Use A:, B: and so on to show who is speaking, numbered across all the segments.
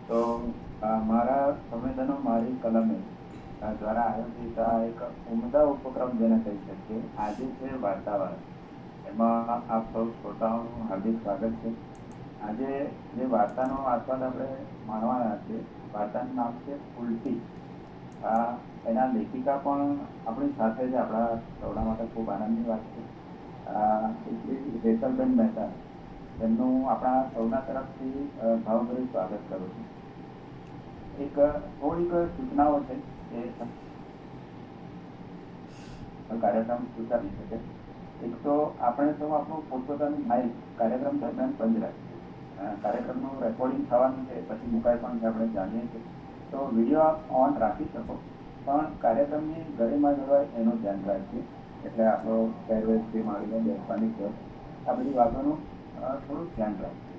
A: તો મારા સંવેદનો મારી કલમે દ્વારા આયોજિત આ એક ઉમદા ઉપક્રમ જેને કહી શકીએ આજે છે વાર્તાવાર. એમાં આપ સૌ શ્રોતાઓનું હાર્દિક સ્વાગત છે. આજે જે વાર્તાનો આસ્વાદ આપણે માણવાના છીએ, વાર્તાનું નામ છે ઉલટી. એના લેખિકા પણ આપણી સાથે જ આપણા સૌના માટે ખૂબ આનંદની વાત છે. હેતલબેન મહેતા, એમનું આપણા સૌના તરફથી ભાવભર્યું સ્વાગત કરું છું. એક થોડીક સૂચનાઓ છે કે કાર્યક્રમ સુચારી શકે. એક તો આપણે સૌ આપણું પોતપોતાનું માઇક કાર્યક્રમ દરમિયાન બંધ રાખીએ. કાર્યક્રમનું રેકોર્ડિંગ થવાનું છે, પછી મુકાય પણ છે, આપણે જાણીએ છીએ. તો વિડીયો આપ ઓન રાખી શકો, પણ કાર્યક્રમની ગરિમા જળવાય એનું ધ્યાન રાખીએ. એટલે આપણો પહેરવેશથી માંડીને બેસવાની છે, આ બધી વાતોનું થોડું ધ્યાન રાખીએ.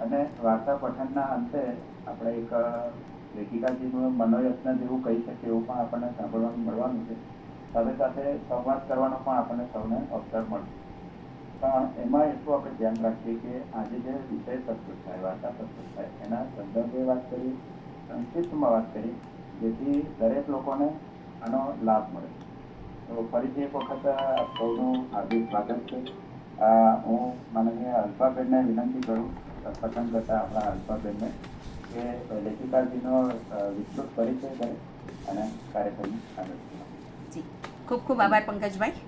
A: અને વાર્તા પઠનના અંતે આપણે એક લેખિકાજીનું મનોયત્ન જેવું કહી શકીએ એવું પણ આપણને સાંભળવાનું મળવાનું છે. સાથે સાથે સંવાદ કરવાનો પણ આપણને સૌને અવસર મળશે. પણ એમાં એટલું આપણે ધ્યાન રાખીએ કે આજે જે વિષય પ્રસ્તુત થાય, વાર્તા પ્રસ્તુત થાય, એના સંદર્ભે વાત કરી, સંક્ષિપ્તમાં વાત કરી, જેથી દરેક લોકોને આનો લાભ મળે. તો ફરીથી એક વખત સૌનું હાર્દિક સ્વાગત છે. હું માનનીય અલ્પાબેનને વિનંતી કરું, પસંદ કરતા આપણા અલ્પાબેનને, કે લેખિકાજીનો વિસ્તૃત પરિચય કરે અને કાર્યક્રમની આગળ.
B: જી, ખૂબ ખૂબ આભાર પંકજભાઈ.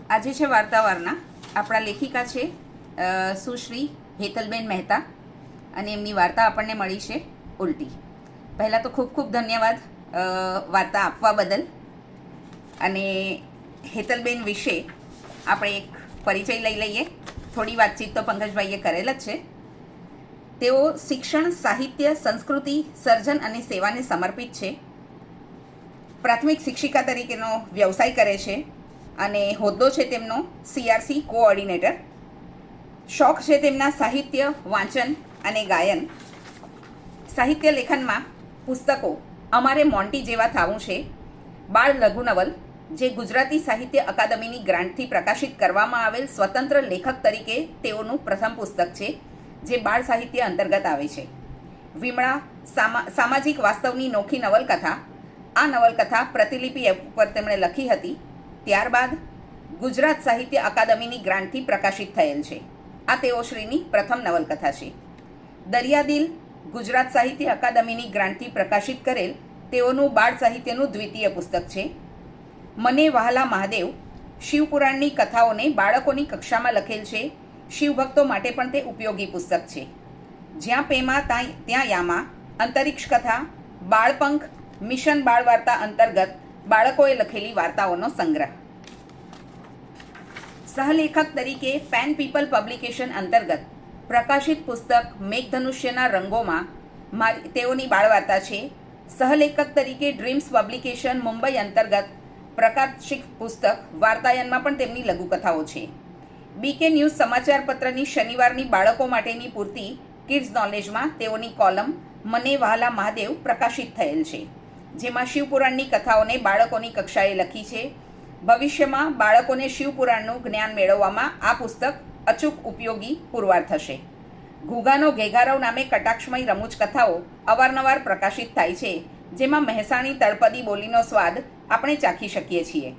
B: આજે છે વાર્તાવારના આપણા લેખિકા છે સુશ્રી હેતલબેન મહેતા, અને એમની વાર્તા આપણને મળી છે ઉલટી. પહેલાં તો ખૂબ ખૂબ ધન્યવાદ વાર્તા આપવા બદલ. અને હેતલબેન વિશે આપણે એક પરિચય લઈ લઈએ. થોડી વાતચીત તો પંકજભાઈએ કરેલ જ છે. તેઓ શિક્ષણ, સાહિત્ય, સંસ્કૃતિ, સર્જન અને સેવાને સમર્પિત છે. પ્રાથમિક શિક્ષિકા તરીકેનો વ્યવસાય કરે છે અને હોદ્દો છે તેમનો CRC કોઓર્ડિનેટર. શોખ છે તેમના સાહિત્ય, વાંચન અને ગાયન. સાહિત્ય લેખનમાં પુસ્તકો અમારે મોન્ટી જેવા થાવું છે, બાળ લઘુનવલ, જે ગુજરાતી સાહિત્ય અકાદમીની ગ્રાન્ટથી પ્રકાશિત કરવામાં આવેલ સ્વતંત્ર લેખક તરીકે તેઓનું પ્રથમ પુસ્તક છે, જે બાળ સાહિત્ય અંતર્ગત આવે છે. વિમળા, સામાજિક વાસ્તવની નોખી નવલકથા. આ નવલકથા પ્રતિલિપિ ઉપર તેમણે લખી હતી. ત્યારબાદ ગુજરાત સાહિત્ય અકાદમીની ગ્રાન્ટથી પ્રકાશિત થયેલ છે. આ તેઓશ્રીની પ્રથમ નવલકથા છે. દરિયાદિલ ગુજરાત સાહિત્ય અકાદમીની ગ્રાન્ટથી પ્રકાશિત કરેલ તેઓનું બાળ સાહિત્યનું દ્વિતીય પુસ્તક છે. મને વહાલા મહાદેવ શિવપુરાણની કથાઓને બાળકોની કક્ષામાં લખેલ છે. શિવભક્તો માટે પણ તે ઉપયોગી પુસ્તક છે. જ્યાં પેમા ત્યાં યામા અંતરિક્ષ કથા, બાળપંખ મિશન બાળ વાર્તા અંતર્ગત બાળકોએ લખેલી વાર્તાઓનો સંગ્રહ. સહલેખક તરીકે પેન પીપલ પબ્લિકેશન અંતર્ગત પ્રકાશિત પુસ્તક મેઘધનુષ્યના રંગોમાં તેઓની બાળ વાર્તા છે. સહલેખક તરીકે ડ્રીમ્સ પબ્લિકેશન મુંબઈ અંતર્ગત પ્રકાશિત પુસ્તક વાર્તાયનમાં પણ તેમની લઘુકથાઓ છે. BK ન્યૂઝ સમાચાર પત્રની શનિવારની બાળકો માટેની પૂર્તિ કિડ્સ નોલેજમાં તેઓની કોલમ મને વહાલા મહાદેવ પ્રકાશિત થયેલ છે, જેમાં શિવપુરાણની કથાઓને બાળકોની કક્ષાએ લખી છે. ભવિષ્યમાં બાળકોને શિવપુરાણનું જ્ઞાન મેળવવામાં આ પુસ્તક અચૂક ઉપયોગી પુરવાર થશે. ઘૂઘાનો ઘેઘારવ નામે કટાક્ષમય રમૂજ કથાઓ અવારનવાર પ્રકાશિત થાય છે, જેમાં મહેસાણી તળપદી બોલીનો સ્વાદ આપણે ચાખી શકીએ છીએ.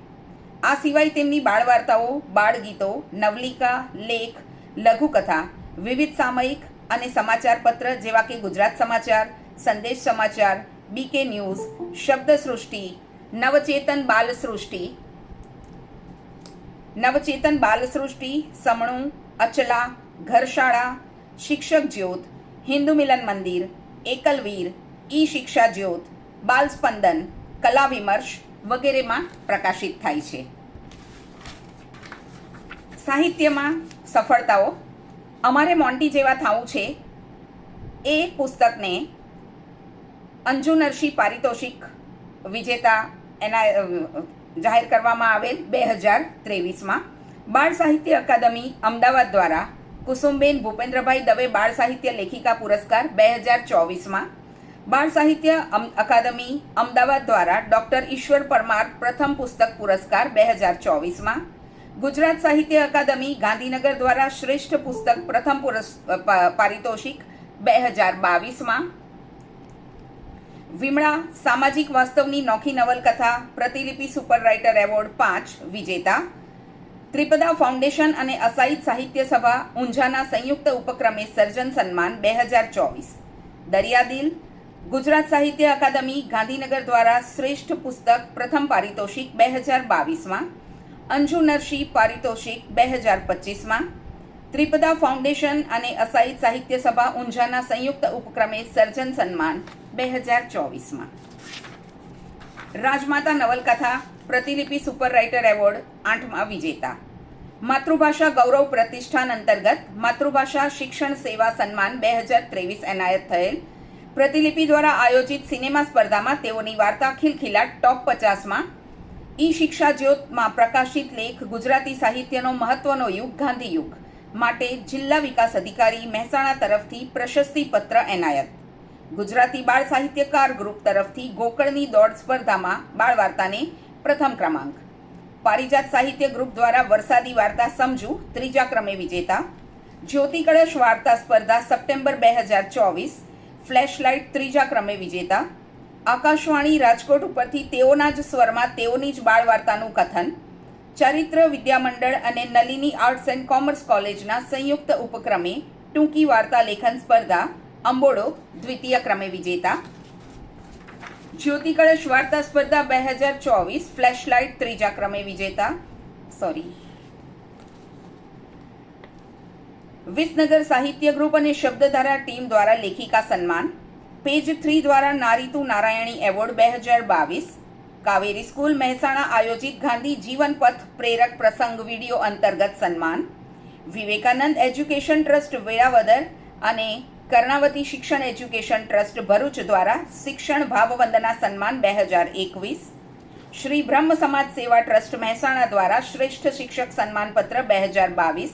B: આ સિવાય તેમની બાળ વાર્તાઓ, બાળ ગીતો, નવલિકા, લેખ, લઘુકથા, વિવિધ સામયિક અને સમાચારપત્ર જેવા કે ગુજરાત સમાચાર, સંદેશ સમાચાર, BK ન્યૂઝ, શબ્દ સૃષ્ટિ, નવચેતન બાલ સૃષ્ટિ, સમણું, અચલા, ઘરશાળા, શિક્ષક જ્યોત, હિન્દુ મિલન મંદિર, એકલવીર, ઈ શિક્ષા જ્યોત, બાલ સ્પંદન, કલા વિમર્શ વગેરેમાં પ્રકાશિત થાય છે. સાહિત્યમાં સફળતાઓ. અમારે મોન્ટી જેવા થાવું છે એ પુસ્તકને અંજુ નરશી પારિતોષિક વિજેતા એના જાહેર કરવામાં આવેલ 2023માં. બાળ સાહિત્ય અકાદમી અમદાવાદ દ્વારા કુસુમબેન ભૂપેન્દ્રભાઈ દવે બાળ સાહિત્ય લેખિકા પુરસ્કાર 2024માં. બાળ સાહિત્ય અકાદમી અમદાવાદ દ્વારા ડૉક્ટર ઈશ્વર પરમાર પ્રથમ પુસ્તક પુરસ્કાર 2024માં. ગુજરાત સાહિત્ય અકાદમી ગાંધીનગર દ્વારા શ્રેષ્ઠ પુસ્તક પ્રથમ પારિતોષિક 2022માં, વિમળા સામાજિક વાસ્તવની નોખી નવલકથા પ્રતિલિપિ સુપરરાઇટર એવોર્ડ 5 વિજેતા, ત્રિપદા ફાઉન્ડેશન અને અસાહિત સાહિત્ય સભા ઊંઝાના સંયુક્ત ઉપક્રમે સર્જન સન્માન 2024, દરિયાદિલ ગુજરાત સાહિત્ય અકાદમી ગાંધીનગર દ્વારા શ્રેષ્ઠ પુસ્તક પ્રથમ પારિતોષિક 2022માં, અંજુ નરશી પારિતોષિક 2025માં, ત્રિપદા ફાઉન્ડેશન અને અસાહિત સાહિત્ય સભા ઊંઝાના સંયુક્ત ઉપક્રમે સર્જન સન્માન 2024માં, રાજમાતા નવલકથા પ્રતિલિપિ સુપરરાઇટર એવોર્ડ 8માં વિજેતા, માતૃભાષા ગૌરવ પ્રતિષ્ઠાન અંતર્ગત માતૃભાષા શિક્ષણ સેવા સન્માન 2023 એનાયત થયેલ, પ્રતિલિપિ દ્વારા આયોજિત સિનેમા સ્પર્ધામાં તેઓની વાર્તા ખિલખિલાટ ટોપ 50માં, ઈ શિક્ષા જ્યોતમાં પ્રકાશિત લેખ ગુજરાતી સાહિત્યનો મહત્વનો યુગ ગાંધી યુગ માટે જિલ્લા વિકાસ અધિકારી મહેસાણા તરફથી પ્રશસ્તિ પત્ર એનાયત, ગુજરાતી બાળ સાહિત્યકાર ગ્રુપ તરફથી ગોકળની દોડ સ્પર્ધામાં બાળ વાર્તાને પ્રથમ ક્રમાંક, પારિજાત સાહિત્ય ગ્રુપ દ્વારા વરસાદી વાર્તા સમજુ 3જા ક્રમે વિજેતા, જ્યોતિ કળશ વાર્તા સ્પર્ધા સપ્ટેમ્બર 2024 ફ્લેશલાઇટ 3જા ક્રમે વિજેતા, આકાશવાણી રાજકોટ ઉપરથી તેઓના જ સ્વરમાં તેઓની જ બાળ વાર્તાનું કથન, ચરિત્ર વિદ્યામંડળ અને નલિની આર્ટ્સ એન્ડ કોમર્સ કોલેજના સંયુક્ત ઉપક્રમે ટૂંકી વાર્તા લેખન સ્પર્ધા અંબોડો 2ય ક્રમે વિજેતા, જ્યોતિ કળશ વાર્તા સ્પર્ધા 2024 ફ્લેશલાઇટ 3જા ક્રમે વિજેતા, વિસનગર સાહિત્ય ગ્રુપ અને શબ્દધારા ટીમ દ્વારા લેખિકા સન્માન, પેજ 3 દ્વારા નારીતુ નારાયણી એવોર્ડ 2022, કાવેરી સ્કૂલ મહેસાણા આયોજિત ગાંધી જીવનપથ પ્રેરક પ્રસંગ વિડીયો અંતર્ગત સન્માન, વિવેકાનંદ એજ્યુકેશન ટ્રસ્ટ વેળાવદર અને કર્ણાવતી શિક્ષણ એજ્યુકેશન ટ્રસ્ટ ભરૂચ દ્વારા શિક્ષણ ભાવવંદના સન્માન 2021, શ્રી બ્રહ્મ સમાજ સેવા ટ્રસ્ટ મહેસાણા દ્વારા શ્રેષ્ઠ શિક્ષક સન્માનપત્ર 2022,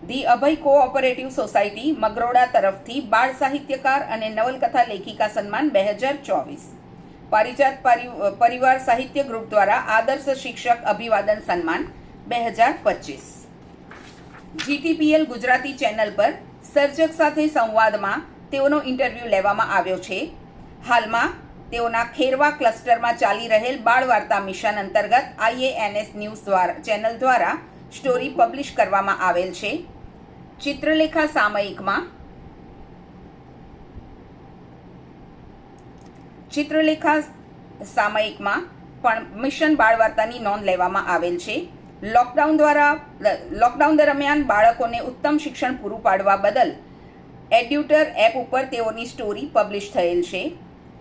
B: ધી અભય કોઓપરેટિવ સોસાયટી મગરોડા તરફથી બાળ સાહિત્યકાર અને નવલકથા લેખિકા સન્માન 2024, પારિજાત પરિવાર સાહિત્ય ગ્રુપ દ્વારા આદર્શ શિક્ષક અભિવાદન સન્માન 2025. GTPL ગુજરાતી ચેનલ પર સર્જક સાથે સંવાદમાં તેઓનો ઇન્ટરવ્યૂ લેવામાં આવ્યો છે. હાલમાં તેઓના ખેરવા ક્લસ્ટરમાં ચાલી રહેલ બાળ વાર્તા મિશન અંતર્ગત IANS ન્યૂઝ ચેનલ દ્વારા સ્ટોરી પબ્લિશ કરવામાં આવેલ છે. ચિત્રલેખા સામયિકમાં પણ મિશન બાળ વાર્તાની નોંધ લેવામાં આવેલ છે. લોકડાઉન દરમિયાન બાળકોને ઉત્તમ શિક્ષણ પૂરું પાડવા બદલ એડ્યુટર એપ ઉપર તેઓની સ્ટોરી પબ્લિશ થયેલ છે.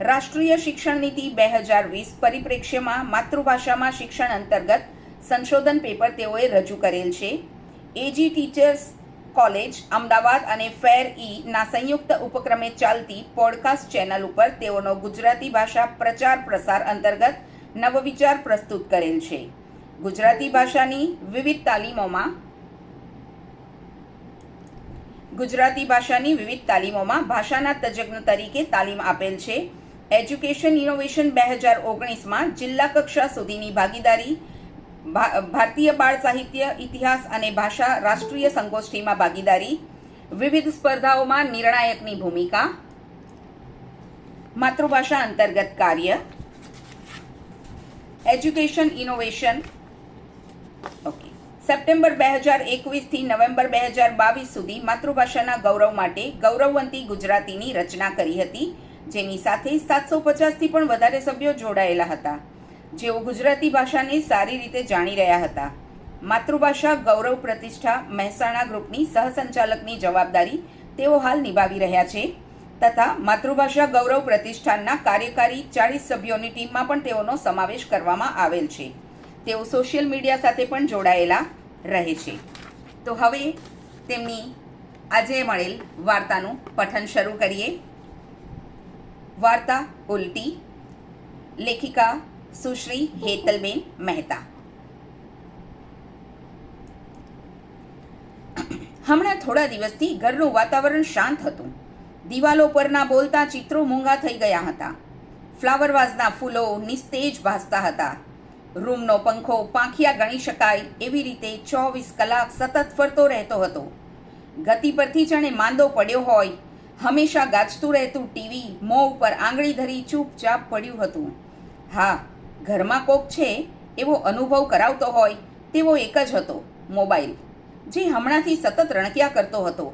B: રાષ્ટ્રીય શિક્ષણ નીતિ 2020 પરિપ્રેક્ષ્યમાં માતૃભાષામાં શિક્ષણ અંતર્ગત સંશોધન પેપર તેઓએ રજૂ કરેલ છે. એજી ટીચર્સ કોલેજ અમદાવાદ અને ફેર ના સંયુક્ત ઉપક્રમે ચાલતી પોડકાસ્ટ ચેનલ ઉપર તેઓનો ગુજરાતી ભાષા પ્રચાર પ્રસાર અંતર્ગત નવવિચાર પ્રસ્તુત કરેલ છે. ગુજરાતી ભાષાની વિવિધ તાલીમોમાં ભાષાના તજજ્ઞ તરીકે તાલીમ આપેલ છે. એજ્યુકેશન ઇનોવેશન 2019માં જિલ્લા કક્ષા સુધીની ભાગીદારી, ભારતીય બાળ સાહિત્ય ઇતિહાસ અને ભાષા રાષ્ટ્રીય સંગોષ્ઠીમાં ભાગીદારી, વિવિધ સ્પર્ધાઓમાં નિર્ણાયકની ભૂમિકા, માતૃભાષા અંતર્ગત કાર્ય, એજ્યુકેશન ઇનોવેશન. સપ્ટેમ્બર 2021 થી નવેમ્બર 2022 સુધી માતૃભાષાના ગૌરવ માટે ગૌરવવંતી ગુજરાતીની રચના કરી હતી, જેની સાથે 750થી પણ વધારે સભ્યો જોડાયેલા હતા, જેઓ ગુજરાતી ભાષાને સારી રીતે જાણી રહ્યા હતા. માતૃભાષા ગૌરવ પ્રતિષ્ઠા મહેસાણા ગ્રુપની સહસંચાલકની જવાબદારી તેઓ હાલ નિભાવી રહ્યા છે તથા માતૃભાષા ગૌરવ પ્રતિષ્ઠાનના કાર્યકારી 40 સભ્યોની ટીમમાં પણ તેઓનો સમાવેશ કરવામાં આવેલ છે. તેઓ સોશિયલ મીડિયા સાથે પણ જોડાયેલા રહે છે. તો હવે તેમની આજે મળેલ વાર્તાનું પઠન શરૂ કરીએ. વાર્તા ઉલટી. લેખિકા સુશ્રી હેતલબેન મહેતા. હમણાં થોડા દિવસથી ઘરનું વાતાવરણ શાંત હતું. દિવાલો પરના બોલતા ચિત્રો મૂંગા થઈ ગયા હતા. ફ્લાવર વાઝના ફૂલો નિસ્તેજ ભાસતા હતા. રૂમનો પંખો પાંખિયા ગણી શકાય એવી રીતે 24 કલાક સતત ફરતો રહેતો હતો. ગતિ પરથી જાણે માંદો પડ્યો હોય. હંમેશા ગાજતું રહેતું ટીવી મોં ઉપર આંગળી ધરી ચૂપચાપ પડ્યું હતું. હા, ઘરમાં કોક છે એવો અનુભવ કરાવતો હોય તેવો એક જ હતો, મોબાઈલ, જે હમણાંથી સતત રણક્યા કરતો હતો.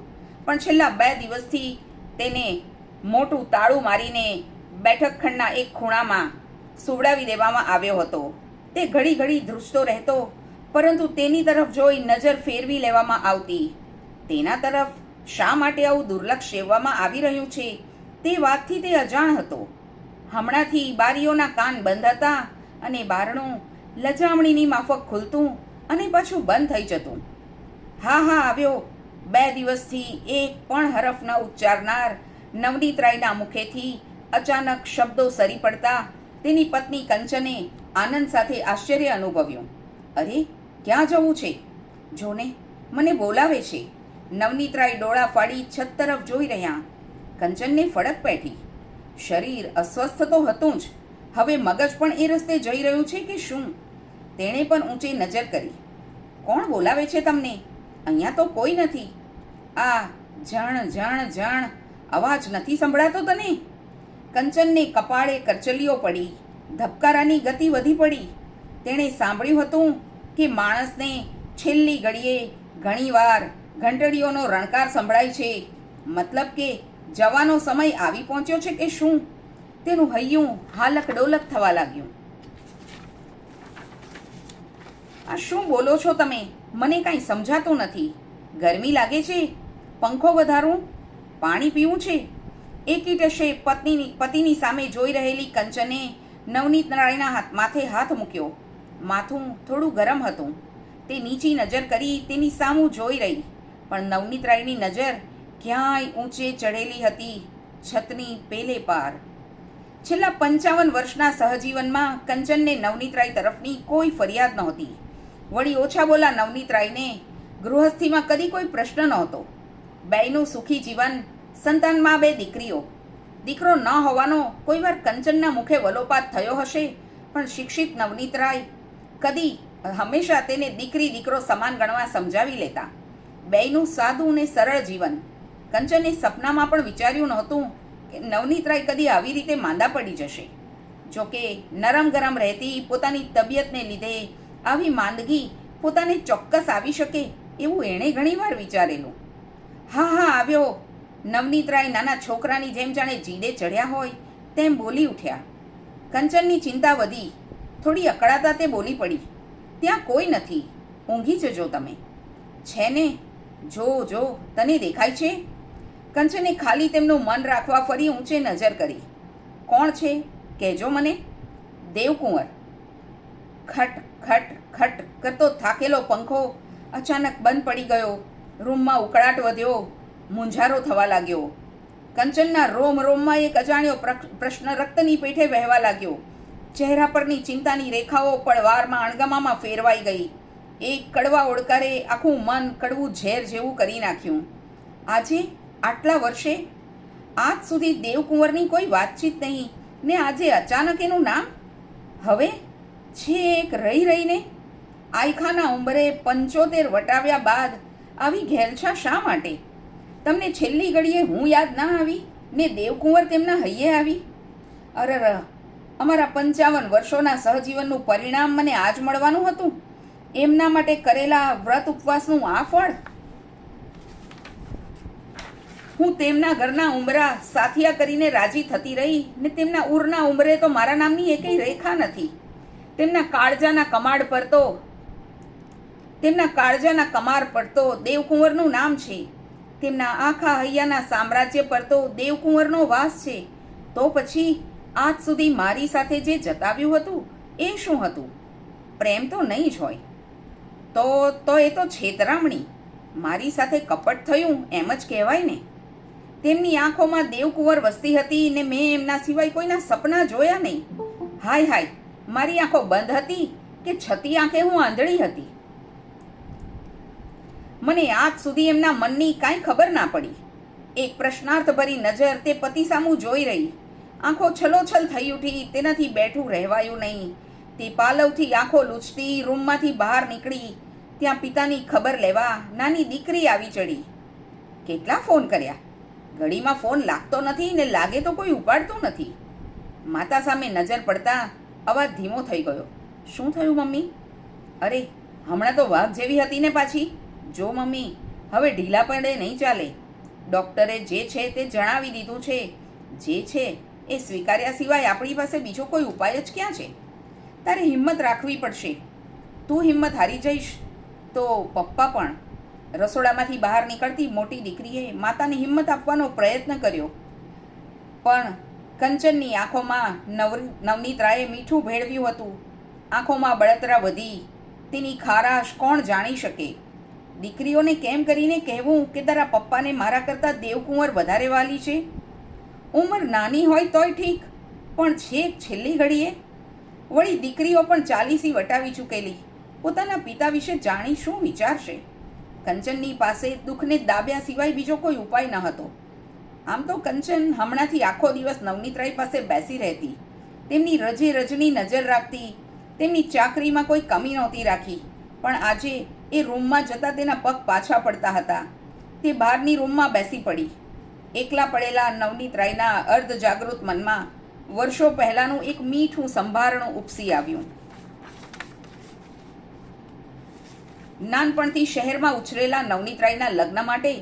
B: પણ છેલ્લા 2 દિવસથી તેને મોટું તાળું મારીને બેઠક ખંડના એક ખૂણામાં સુવડાવી દેવામાં આવ્યો હતો. તે ઘડી ઘડી ધ્રુજતો રહેતો, પરંતુ તેની તરફ જોઈ નજર ફેરવી લેવામાં આવતી. તેના તરફ શા માટે આવું દુર્લક્ષ સેવવામાં આવી રહ્યું છે તે વાતથી તે અજાણ હતો. હમણાંથી બારીઓના કાન બંધ હતા અને બારણું લજામણીની માફક ખુલતું અને પાછું બંધ થઈ જતું. હા આવ્યો. 2 દિવસથી એક પણ હરફ ન ઉચ્ચારનાર નવનીતરાયના મુખેથી અચાનક શબ્દો સરી પડતા તેની પત્ની કંચને આનંદ સાથે આશ્ચર્ય અનુભવ્યું. અરે, ક્યાં જવું છે? જોને, મને બોલાવે છે. નવનીતરાય ડોળા ફાડી છત તરફ જોઈ રહ્યા. કંચનને ફડક પેઠી. શરીર અસ્વસ્થ તો હતું જ, હવે મગજ પણ એ રસ્તે જઈ રહ્યું છે કે શું? તેણે પણ ઊંચી નજર કરી. કોણ બોલાવે છે તમને? અહીંયા તો કોઈ નથી. આ જણ જણ જણ અવાજ નથી સંભળાતો તને? કંચનને કપાળે કરચલીઓ પડી. ધબકારાની ગતિ વધી પડી. તેણે સાંભળ્યું હતું કે માણસને છેલ્લી ઘડીએ ઘણીવાર ઘંટડીઓનો રણકાર સંભળાય છે. મતલબ કે જવાનો સમય આવી પહોંચ્યો છે કે શું? તેનું હૈયું હાલક ડોલક થવા લાગ્યું. આ શું બોલો છો તમે? મને કાંઈ સમજાતું નથી. ગરમી લાગે છે? પંખો વધારું? પાણી પીવું છે? એકીટશે પતિની સામે જોઈ રહેલી કંચને નવનીતરાયના માથે હાથ મૂક્યો. માથું થોડું ગરમ હતું. તે નીચી નજર કરી તેની સામું જોઈ રહી, પણ નવનીતરાયની નજર ક્યાંય ઊંચે ચઢેલી હતી, છતની પેલે પાર. છેલ્લા 55 વર્ષના સહજીવનમાં કંચનને નવનીતરાય તરફની કોઈ ફરિયાદ નહોતી. વળી ઓછા બોલા નવનીતરાયને ગૃહસ્થીમાં કદી કોઈ પ્રશ્ન નહોતો. બેયનું સુખી જીવન, સંતાનમાં 2 દીકરીઓ. દીકરો ન હોવાનો કોઈ વાર કંચનના મુખે વલોપાત થયો હશે, પણ શિક્ષિત નવનીતરાય હંમેશા તેને દીકરો સમાન ગણવા સમજાવી લેતા. બેયનું સાદું ને સરળ જીવન. કંચને સપનામાં પણ વિચાર્યું નહોતું કે નવનીતરાય કદી આવી રીતે માંદા પડી જશે. જોકે નરમ ગરમ રહેતી પોતાની તબિયતને લીધે આવી માંદગી પોતાને ચોક્કસ આવી શકે એવું એણે ઘણીવાર વિચારેલું. હા આવ્યો. નવનીતરાય નાના છોકરાની જેમ જાણે જીદે ચડ્યા હોય તેમ બોલી ઉઠ્યા. કંચનની ચિંતા વધી. થોડી અકળાતા તે બોલી પડી. ત્યાં કોઈ નથી, ઊંઘી જજો તમે. છે ને? જો તને દેખાય છે? કંચને ખાલી તેમનું મન રાખવા ફરી ઊંચે નજર કરી. કોણ છે? કહેજો મને. દેવકુંવર. ખટ ખટ ખટ કરતો થાકેલો પંખો અચાનક બંધ પડી ગયો. રૂમમાં ઉકળાટ વધ્યો. મૂંઝારો થવા લાગ્યો. કંચનના રોમમાં એક અજાણ્યો પ્રશ્ન રક્તની પેઠે વહેવા લાગ્યો. ચહેરા પરની ચિંતાની રેખાઓ પળવારમાં અણગમામાં ફેરવાઈ ગઈ. એક કડવા ઓડકારે આખું મન કડવું ઝેર જેવું કરી નાખ્યું. આજે આટલા વર્ષે આજ સુધી દેવકુંવરની કોઈ વાતચીત નહીં, ને આજે અચાનક એનું નામ? હવે છેક રહીને આયખાના ઉંબરે 75 વટાવ્યા બાદ આવી ઘેલછા શા માટે? તમને છેલ્લી ઘડીએ હું યાદ ના આવી ને દેવકુંવર તેમના હૈયે આવી? અરર, અમારા 55 વર્ષોના સહજીવનનું પરિણામ મને આજ મળવાનું હતું? એમના માટે કરેલા વ્રત ઉપવાસનું આ ફળ? હું તેમના ઘરના ઉંબરા સાથિયા કરીને રાજી થતી રહી ને તેમના ઉરના ઉંબરે તો મારા નામની એકેય રેખા નથી. તેમના કાળજાના કમાર પર તો દેવકુંવરનું નામ છે. તેમના આખા હૈયાના સામ્રાજ્ય પર તો દેવકુંવરનો વાસ છે. તો પછી આજ સુધી મારી સાથે જે જતાવ્યું હતું એ શું હતું? પ્રેમ તો નહીં જ હોય. તો એ તો છેતરામણી. મારી સાથે કપટ થયું એમ જ કહેવાય ને. તેમની આંખોમાં દેવકુંવર વસતી હતી ને મેં એમના સિવાય કોઈના સપના જોયા નહીં. હાય, મારી આંખો બંધ હતી કે છતી આંખે હું આંધળી હતી? મને આજ સુધી એમના મનની કાંઈ ખબર ના પડી. એક પ્રશ્નાર્થભરી નજર તે પતિ સામું જોઈ રહી. આંખો છલોછલ થઈ ઉઠી. તેનાથી બેઠું રહેવાયું નહીં. તે પાલવથી આંખો લૂછતી રૂમમાંથી બહાર નીકળી ત્યાં પિતાની ખબર લેવા નાની દીકરી આવી ચડી. કેટલા ફોન કર્યા, ઘડીમાં ફોન લાગતો નથી ને લાગે તો કોઈ ઉપાડતું નથી. માતા સામે નજર પડતા અવાજ ધીમો થઈ ગયો. શું થયું મમ્મી? અરે હમણાં તો વાઘ જેવી હતી ને પાછી. જો મમ્મી, હવે ઢીલા પડે નહીં ચાલે. ડૉક્ટરે જે છે તે જણાવી દીધું છે. જે છે એ સ્વીકાર્યા સિવાય આપણી પાસે બીજો કોઈ ઉપાય જ ક્યાં છે? તારે હિંમત રાખવી પડશે. તું હિંમત હારી જઈશ તો પપ્પા પણ. રસોડામાંથી બહાર નીકળતી મોટી દીકરીએ માતાને હિંમત આપવાનો પ્રયત્ન કર્યો, પણ કંચનની આંખોમાં નવનીતરાએ મીઠું ભેળવ્યું હતું. આંખોમાં બળતરા વધી. તેની ખારાશ કોણ જાણી શકે? દીકરીઓને કેમ કરીને કહેવું કે તારા પપ્પાને મારા કરતાં દેવકુંવર વધારે વાલી છે? ઉંમર નાની હોય તોય ઠીક, પણ છેક છેલ્લી ઘડીએ. વળી દીકરીઓ પણ 40 વટાવી ચૂકેલી. પોતાના પિતા વિશે જાણી શું વિચારશે? કંચનની પાસે દુઃખને દાબ્યા સિવાય બીજો કોઈ ઉપાય ન હતો. આમ તો કંચન હમણાંથી આખો દિવસ નવનીતરાય પાસે બેસી રહેતી, તેમની રજે રજની નજર રાખતી. તેમની ચાકરીમાં કોઈ કમી નહોતી રાખી, પણ આજે એ રૂમમાં જતાં તેના પગ પાછા પડતા હતા. તે બહારની રૂમમાં બેસી પડી. એકલા પડેલા નવનીતરાયના અર્ધજાગૃત મનમાં વર્ષો પહેલાંનું એક મીઠું સંભારણું ઉપસી આવ્યું. નાનપણથી શહેરમાં ઉછરેલા નવનીતરાયના લગ્ન માટે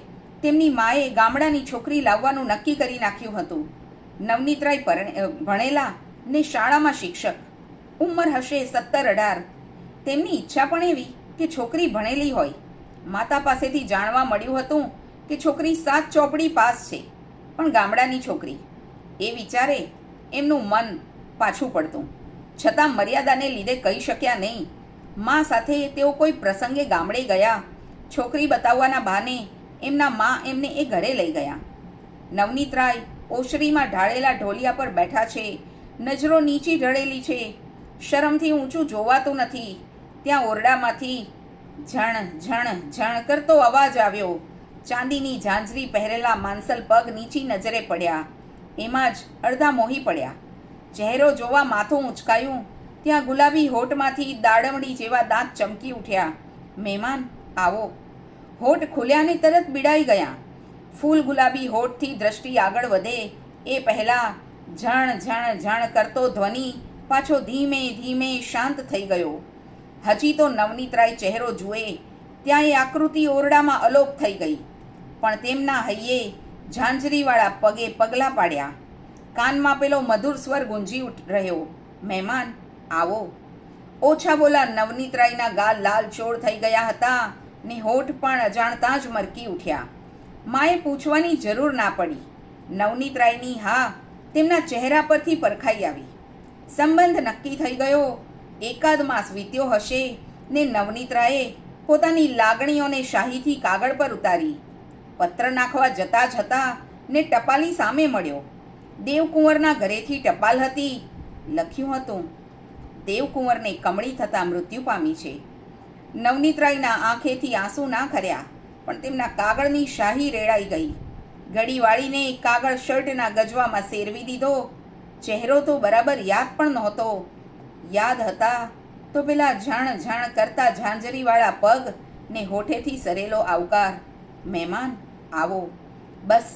B: તેમની માએ ગામડાની છોકરી લાવવાનું નક્કી કરી નાખ્યું હતું. નવનીતરાય ભણેલા ને શાળામાં શિક્ષક. ઉંમર હશે 17-18. તેમની ઈચ્છા પણ એવી કે છોકરી ભણેલી હોય. માતા પાસેથી જાણવા મળ્યું હતું કે છોકરી 7 ચોપડી પાસ છે, પણ ગામડાની છોકરી. એ વિચારે એમનું મન પાછું પડતું, છતાં મર્યાદાને લીધે કહી શક્યા નહીં. મા સાથે તેઓ કોઈ પ્રસંગે ગામડે ગયા. છોકરી બતાવવાના બહાને એમના મા એમને એ ઘરે લઈ ગયા. નવનીતરાય ઓસરીમાં ઢાળેલા ઢોલિયા પર બેઠા છે. નજરો નીચી ઢળેલી છે. શરમથી ઊંચું જોવાતું નથી. ત્યાં ઓરડામાંથી ઝણ ઝણ ઝણ કરતો અવાજ આવ્યો. ચાંદીની ઝાંઝરી પહેરેલા માનસલ પગ નીચી નજરે પડ્યા. એમાં જ અડધા મોહી પડ્યા. ચહેરો જોવા માથું ઊંચકાયું. ત્યાં ગુલાબી હોઠમાંથી દાડમડી જેવા દાંત ચમકી ઉઠ્યા. મહેમાન આવો. હોઠ ખુલ્યા ને તરત બિડાઈ ગયા. ફૂલ ગુલાબી હોઠથી દ્રષ્ટિ આગળ વધે એ પહેલાં ઝણ ઝણ ઝણ કરતો ધ્વનિ પાછો ધીમે ધીમે શાંત થઈ ગયો. હજી તો નવનીતરાય ચહેરો જુએ ત્યાં એ આકૃતિ ઓરડામાં અલોપ થઈ ગઈ, પણ તેમના હૈયે ઝાંઝરીવાળા પગે પગલાં પાડ્યા. કાનમાં પેલો મધુર સ્વર ગુંજી રહ્યો, મહેમાન આવો. ઓછા બોલા નવનીતરાયના ગાલ લાલ ચોળ થઈ ગયા હતા ને હોઠ પણ અજાણતાં જ મરકી ઉઠ્યા. માએ પૂછવાની જરૂર ના પડી. નવનીતરાયની હા તેમના ચહેરા પરથી પરખાઈ આવી. સંબંધ નક્કી થઈ ગયો. એકાદ માસ વીત્યો હશે ને નવનીતરાયે પોતાની લાગણીઓને શાહીથી કાગળ પર ઉતારી. પત્ર નાખવા જતાં જ હતા ને ટપાલી સામે મળ્યો. દેવકુંવરના ઘરેથી ટપાલ હતી. લખ્યું હતું, દેવકુંવરને કમળી થતાં મૃત્યુ પામી છે. નવનીતરાયના આંખેથી આંસુ ના ખર્યા, પણ તેમના કાગળની શાહી રેડાઈ ગઈ. ઘડી વાળીને કાગળ શર્ટના ગજવામાં સેરવી દીધો. ચહેરો તો બરાબર યાદ પણ નહોતો. યાદ હતા તો પેલા ઝણ ઝણ કરતા ઝાંઝરીવાળા પગ ને હોઠેથી સરેલો આવકાર, મહેમાન આવો. બસ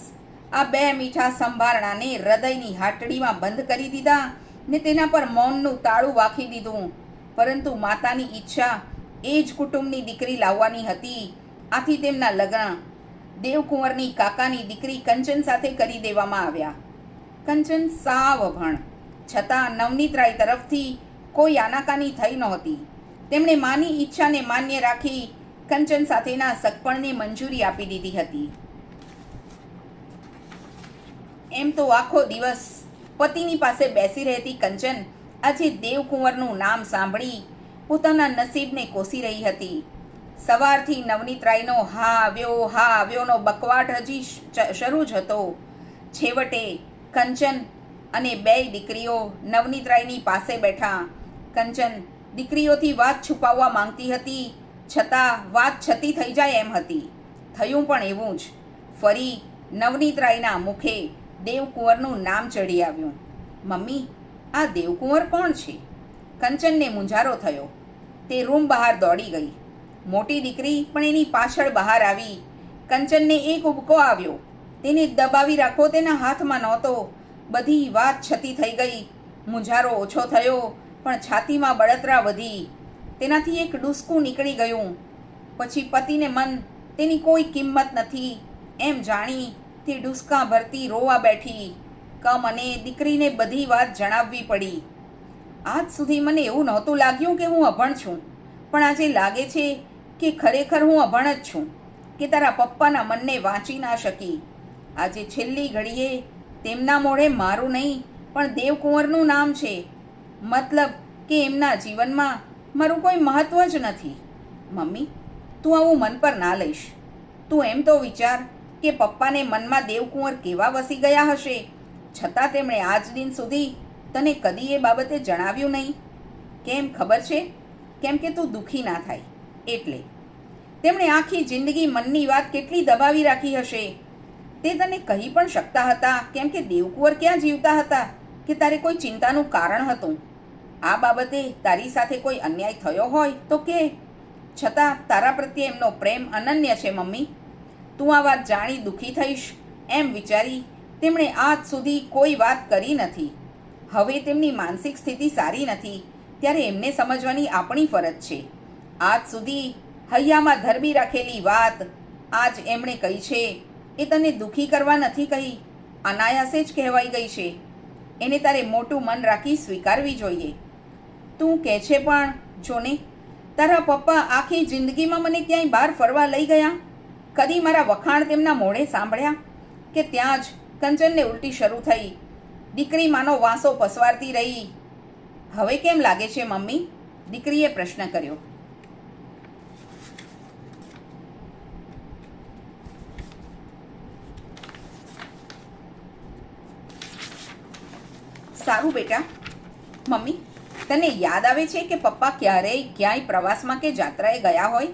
B: આ 2 મીઠા સંભારણાને હૃદયની હાટડીમાં બંધ કરી દીધા ને તેના પર મૌનનું તાળું વાખી દીધું. પરંતુ માતાની ઈચ્છા એ જ કુટુંબની દીકરી લાવવાની હતી. આથી તેમના લગ્ન દેવકુંવરની કાકાની દીકરી કંચન સાથે કરી દેવામાં આવ્યા. કંચન સાવ અભણ, છતાં નવનીતરાય તરફથી કોઈ આનાકાની થઈ નહોતી. તેમણે માની ઈચ્છાને માન્ય રાખી કંચન સાથેના સગપણને મંજૂરી આપી દીધી હતી. એમ તો આખો દિવસ પતિની પાસે બેસી રહેતી કંચન આજે દેવકુંવરનું નામ સાંભળી પોતાના નસીબને કોસી રહી હતી. સવારથી નવનીતરાયનો હા આવ્યોનો બકવાટ હજી શરૂ જ હતો. છેવટે કંચન અને 2 દીકરીઓ નવનીતરાયની પાસે બેઠા. કંચન દીકરીઓથી વાત છુપાવવા માંગતી હતી, છતાં વાત છતી થઈ જાય એમ હતી. થયું પણ એવું જ. ફરી નવનીતરાયના મુખે દેવકુંવરનું નામ ચડી આવ્યું. મમ્મી, આ દેવકુંવર કોણ છે? કંચનને મૂંઝારો થયો. તે રૂમ બહાર દોડી ગઈ. મોટી દીકરી પણ એની પાછળ બહાર આવી. કંચનને એક ઉબકો આવ્યો. તેને દબાવી રાખવો તેના હાથમાં નહોતો. બધી વાત છતી થઈ ગઈ. મૂંઝારો ઓછો થયો, પણ છાતીમાં બળતરા વધી. તેનાથી એક ડૂસકું નીકળી ગયું. પછી પતિને મન તેની કોઈ કિંમત નથી એમ જાણી તે ડૂસકા ભરતી રોવા બેઠી. મને દીકરીને બધી વાત જણાવવી પડી. આજ સુધી મને એવું નહોતું લાગ્યું કે હું અભણ છું, પણ આજે લાગે છે કે ખરેખર હું અભણ જ છું, કે તારા પપ્પાના મનને વાંચી ના શકી. આજે છેલ્લી ઘડીએ તેમના મોઢે મારું નહીં પણ દેવકુંવરનું નામ છે. મતલબ કે એમના જીવનમાં મારું કોઈ મહત્ત્વ જ નથી. મમ્મી, તું આવું મન પર ના લઈશ. તું એમ તો વિચાર કે પપ્પાને મનમાં દેવકુંવર કેવા વસી ગયા હશે, છતાં તેમણે આજ દિન સુધી તને કદી એ બાબતે જણાવ્યું નહીં. કેમ ખબર છે? કેમ કે તું દુઃખી ના થાય એટલે. તેમણે આખી જિંદગી મનની વાત કેટલી દબાવી રાખી હશે. તે તને કહી પણ શકતા હતા, કેમ કે દેવકુંવર ક્યાં જીવતા હતા કે તારે કોઈ ચિંતાનું કારણ હતું. આ બાબતે તારી સાથે કોઈ અન્યાય થયો હોય તો કે, છતાં તારા પ્રત્યે એમનો પ્રેમ અનન્ય છે. મમ્મી, તું આ વાત જાણી દુઃખી થઈશ એમ વિચારી તેમણે આજ સુધી કોઈ વાત કરી નથી. હવે તેમની માનસિક સ્થિતિ સારી નથી, ત્યારે એમને સમજવાની આપણી ફરજ છે. આજ સુધી હૈયામાં ધરબી રાખેલી વાત આજ એમણે કહી છે. એ તને દુઃખી કરવા નથી કહી, અનાયાસે જ કહેવાઈ ગઈ છે. એને તારે મોટું મન રાખી સ્વીકારવી જોઈએ. તું કહે છે પણ જોને, તારા પપ્પા આખી જિંદગીમાં મને ક્યાંય બહાર ફરવા લઈ ગયા? કદી મારા વખાણ તેમના મોઢે સાંભળ્યા? કે ત્યાં જ કંચનને ઉલટી શરૂ થઈ. દીકરી માનો વાંસો પસવારતી રહી. હવે કેમ લાગે છે મમ્મી? દીકરીએ પ્રશ્ન કર્યો. સારું બેટા. મમ્મી, તને યાદ આવે છે કે પપ્પા ક્યારેય ક્યાંય પ્રવાસમાં કે જાત્રાએ ગયા હોય?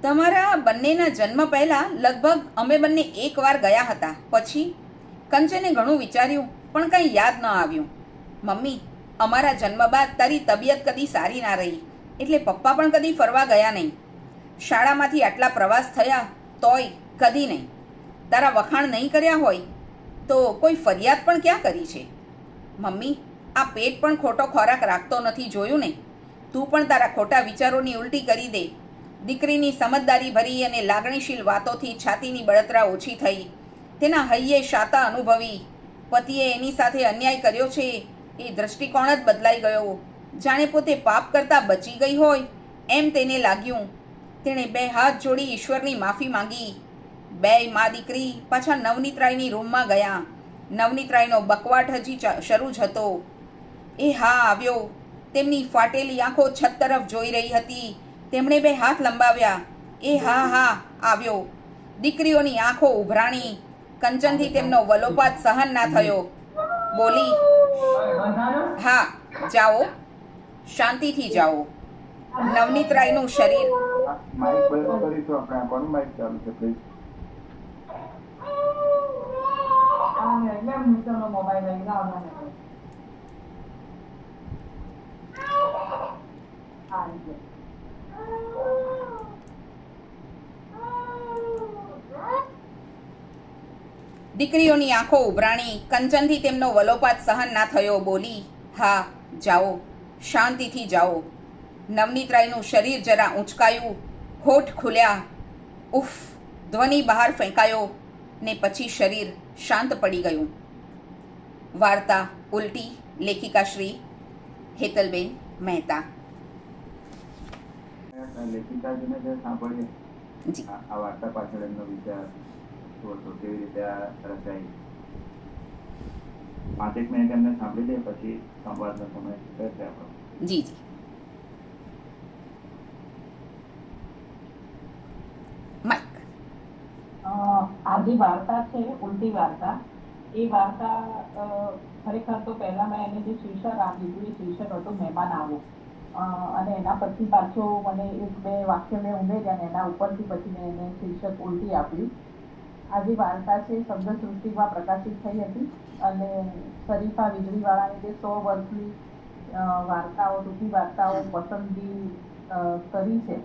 B: તમારા બંનેના જન્મ પહેલાં લગભગ અમે બંને એકવાર ગયા હતા. પછી કંચને ઘણું વિચાર્યું પણ કંઈ યાદ ન આવ્યું. મમ્મી, અમારા જન્મ બાદ તારી તબિયત કદી સારી ના રહી, એટલે પપ્પા પણ કદી ફરવા ગયા નહીં. શાળામાંથી આટલા પ્રવાસ થયા તોય કદી નહીં. તારા વખાણ નહીં કર્યા હોય તો કોઈ ફરિયાદ પણ ક્યાં કરી છે? મમ્મી, આ પેટ પણ ખોટો ખોરાક રાખતો નથી, જોયું ને? તું પણ તારા ખોટા વિચારોની ઉલટી કરી દે. દીકરીની સમજદારી ભરી અને લાગણીશીલ વાતોથી છાતીની બળતરા ઓછી થઈ. તેના હૈયે શાતા અનુભવી. પતિએ એની સાથે અન્યાય કર્યો છે એ દૃષ્ટિકોણ જ બદલાઈ ગયો. જાણે પોતે પાપ કરતાં બચી ગઈ હોય એમ તેને લાગ્યું. તેણે 2 હાથ જોડી ઈશ્વરની માફી માંગી. 2 મા દીકરી પાછા નવનીતરાયની રૂમમાં ગયા. નવનીતરાયનો બકવાટ હજી શરૂ જ હતો. એ હા આવ્યો. તેમની ફાટેલી આંખો છત તરફ જોઈ રહી હતી. તેમણે 2 હાથ લંબાવ્યા. એ હા આવ્યો. દીકરીઓની આંખો ઉભરાણી. કંચનથી તેમનો વલોપાત સહન ના થયો. બોલી, હા જાઓ, શાંતિથી જાઓ. નવનીતરાયનું શરીર.
A: માઇક બંધ કરીશું આપણે. કોનું માઇક ચાલુ છે પ્લીઝ?
B: દીકરીઓની આંખો ઉભરાણી. કંચનથી તેમનો વલોપાત સહન ના થયો. બોલી, હા જાઓ, શાંતિથી જાઓ. નવનીતરાયનું શરીર જરા ઊંચકાયું. હોઠ ખુલ્યા. ઉફ, ધ્વનિ બહાર ફેંકાયો ને પછી શરીર શાંત પડી ગયું. વાર્તા ઉલટી. લેખિકા શ્રી હેતલબેન મહેતા.
A: લેખિકાજીને જે સાંભળીએ
B: જી.
A: આ વાર્તા પાછળ એમનો વિચાર તો કેવી રીતે આ રચાઈ. 5 મિનિટ એમને સાંભળી લે, પછી સંવાદનો સમય રહેશે આપણો.
B: જી જી. માઇક.
C: આ જે વાર્તા છે ઉલટી વાર્તા, એ વાર્તા ખરેખર તો પહેલા મેં એને જે શીર્ષક આપી દીધું એ શીર્ષક હતું મહેમાન આવો, અને એના પછી પાછો મને 1-2 વાક્ય મેં ઉમેર્યા અને એના ઉપરથી પછી મેં એને શીર્ષક ઉલટી આપ્યું. આ જે વાર્તા છે શબ્દ સૃષ્ટિમાં પ્રકાશિત થઈ હતી અને શરીફા વીજળીવાળાની જે 100 વર્ષની વાર્તાઓ, ટૂંકી વાર્તાઓ પસંદગી કરી છે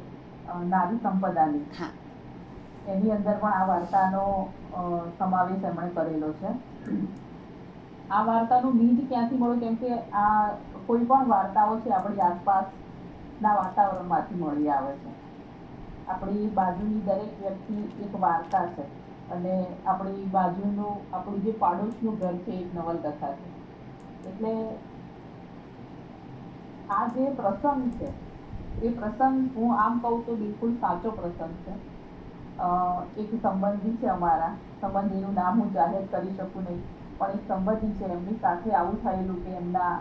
C: નારી સંપદાની,
B: હા.
C: એની અંદર પણ આ વાર્તાનો સમાવેશ એમણે કરેલો છે. આ વાર્તાનું બીજ ક્યાંથી મળ્યું? કેમ કે આ કોઈ પણ વાર્તાઓ છે આપણી આસપાસના વાતાવરણમાંથી મળી આવે છે. આપણી બાજુની દરેક વ્યક્તિ એક વાર્તા છે, અને આપણી બાજુનું આપણું જે પાડોશનું ઘર છે એક નવલકથા છે. એટલે આ જે પ્રસંગ છે એ પ્રસંગ હું આમ કહું તો બિલકુલ સાચો પ્રસંગ છે. એક સંબંધી છે અમારા, સંબંધીનું નામ હું જાહેર કરી શકું નહીં, પણ એક સંબંધી છે, એમની સાથે આવું થયેલું કે એમના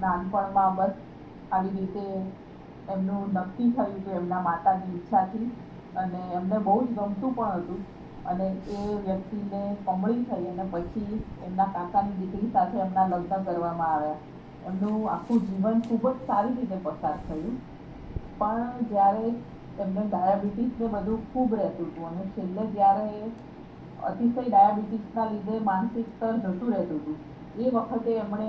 C: નાનપણમાં બસ આવી રીતે એમનું નક્કી થયું હતું એમના માતાની ઈચ્છાથી, અને એમને બહુ જ ગમતું પણ હતું, અને એ વ્યક્તિને કમળી થઈ અને પછી એમના કાકાની દીકરી સાથે એમના લગ્ન કરવામાં આવ્યા. એમનું આખું જીવન ખૂબ જ સારી રીતે પસાર થયું, પણ જ્યારે એમને ડાયાબિટીસ ને બધું ખૂબ રહેતું હતું, અને છેલ્લે જ્યારે અતિશય ડાયાબિટીસના લીધે માનસિક સ્તર જતું રહેતું હતું, એ વખતે એમણે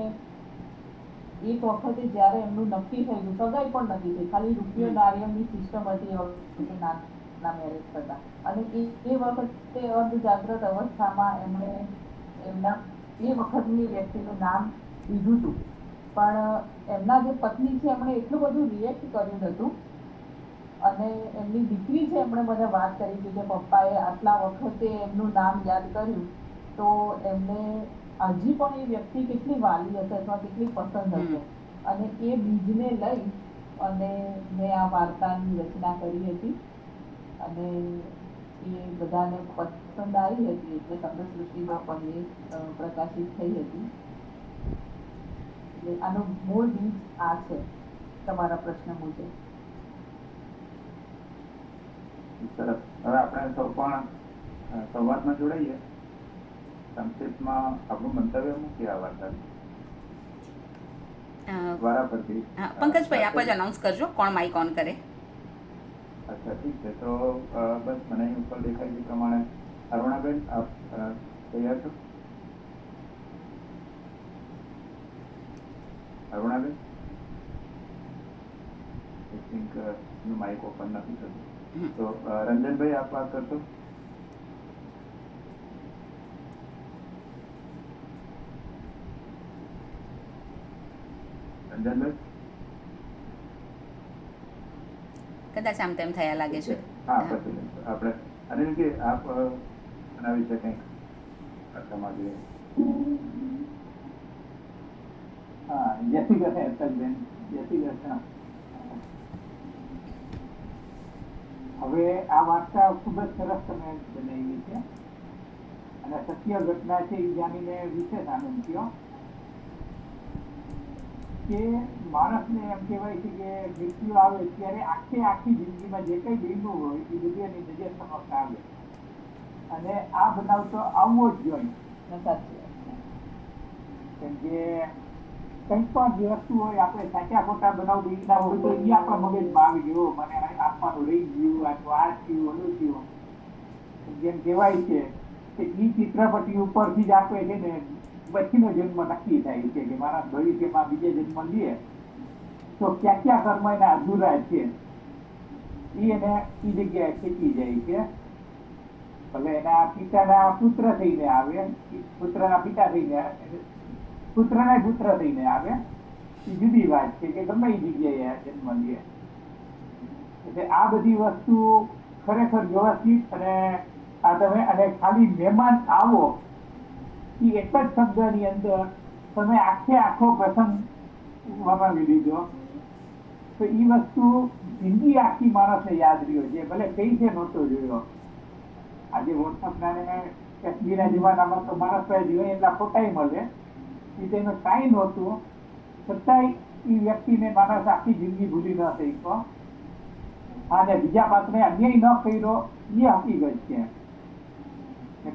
C: એક વખતે જ્યારે એમનું નક્કી થયું, સગાઈ પણ નથી થઈ, ખાલી રૂપિયો નારિયેળની સિસ્ટમ હતી એ વખતે નાના મેરેજ થતા, અને એ વખતે અર્ધજાગ્રત અવસ્થામાં એમણે એમના એ વખતની વ્યક્તિનું નામ લીધું હતું. પણ એમના જે પત્ની છે એમણે એટલું બધું રિએક્ટ કર્યું હતું, અને એમની દીકરી છે એમણે મને વાત કરી હતી કે પપ્પાએ આટલા વખતે એમનું નામ યાદ કર્યું, તો એમને હજી પણ એ વ્યક્તિ કેટલી વાલી હશે અથવા કેટલી પસંદ હશે, અને એ બીજને લઈ અને મેં આ વાર્તાની રચના કરી હતી, અને એ બધાને પસંદ આવી હતી, એટલે શબ્દસૃષ્ટિમાં પણ એ પ્રકાશિત થઈ હતી. એટલે આનું મૂળ બીજ આ છે તમારા પ્રશ્ન મુજબ.
A: સરસ. હવે આપણે સૌ પણ સંવાદમાં જોડાઈએ. સંક્ષિપ્તમાં આપણું મંતવ્ય મૂકીએ આ વાર્તા દ્વારા પરથી.
B: પંકજભાઈ આપ જ અનાઉન્સ કરજો કોણ માઇક ઓન કરે.
A: અચ્છા, ઠીક છે. તો બસ મને અહીં ઉપર દેખાય છે પ્રમાણે અરુણાબેન, આપ તૈયાર છો? અરુણાબેન, આઈ થિંક નું માઇક ઓપન નથી થતું. તો રંજનભાઈ, આપ વાત કરશો? રંજનભાઈ,
B: કદાચ આમ તેમ થયા લાગે છે.
A: હા, પછી આપણે અને કે આપ આના વિશે કંઈક વાર્તામાં જોઈએ.
D: હા, જય શ્રી કૃષ્ણ હેતલબેન, જય શ્રી કૃષ્ણ. હવે આ વાર્તા ખૂબ જ સરસ તમે બનાવી છે, અને સત્ય ઘટના છે એ જાણીને વિશેષ આનંદ થયો કે માણસને એમ કહેવાય છે કે મૃત્યુ આવે ત્યારે આખી જિંદગીમાં જે કંઈ બન્યું હોય એ બધું એની નજર સમક્ષ આવે, અને આ બનાવ તો આવવો જ જોઈએ. કેમ કે કંઈક પણ જે વસ્તુ હોય આપણે સાચા ખોટા બનાવ બનતા હોય તો એ આપણા મગજમાં આવી ગયો, મને આપવાનું રહી ગયું, આ થયું, ઓલું થયું. જેમ કહેવાય છે કે એ ચિત્રપટી ઉપરથી જ આપણે છે ને પછીનો જન્મ નક્કી થાય છે કે મારા ભવિષ્યમાં બીજે જન્મ લે તો ક્યાં કર્મ એના અધૂરા છે એને એ જગ્યાએ ખેંચી જાય છે. ભલે એના પિતાના પુત્ર થઈને આવે, પુત્રના પિતા થઈને, પુત્રના પુત્ર થઈને આવે, એ જુદી વાત છે કે ગમે એ જગ્યાએ જન્મ લે. એટલે આ બધી વસ્તુ ખરેખર વ્યવસ્થિત અને આ તમે અને ખાલી મહેમાન આવો એ એક જ શબ્દની અંદર તમે આખો પ્રસંગ વમાવી લીધો, તો એ વસ્તુ જિંદગી આખી માણસને યાદ રહ્યો છે, ભલે કઈ છે નહોતો જોયો. આજે વોટ્સઅપના એફબીના જમાનામાં તો માણસ પાસે જોઈએ એટલા ફોટાય મળે, એ તેનું કાંઈ નહોતું, છતાંય એ વ્યક્તિને માણસ આખી જિંદગી ભૂલી ન શક્યો, અને બીજા પાત્રને અન્યાય ન કર્યો એ હકીકત છે.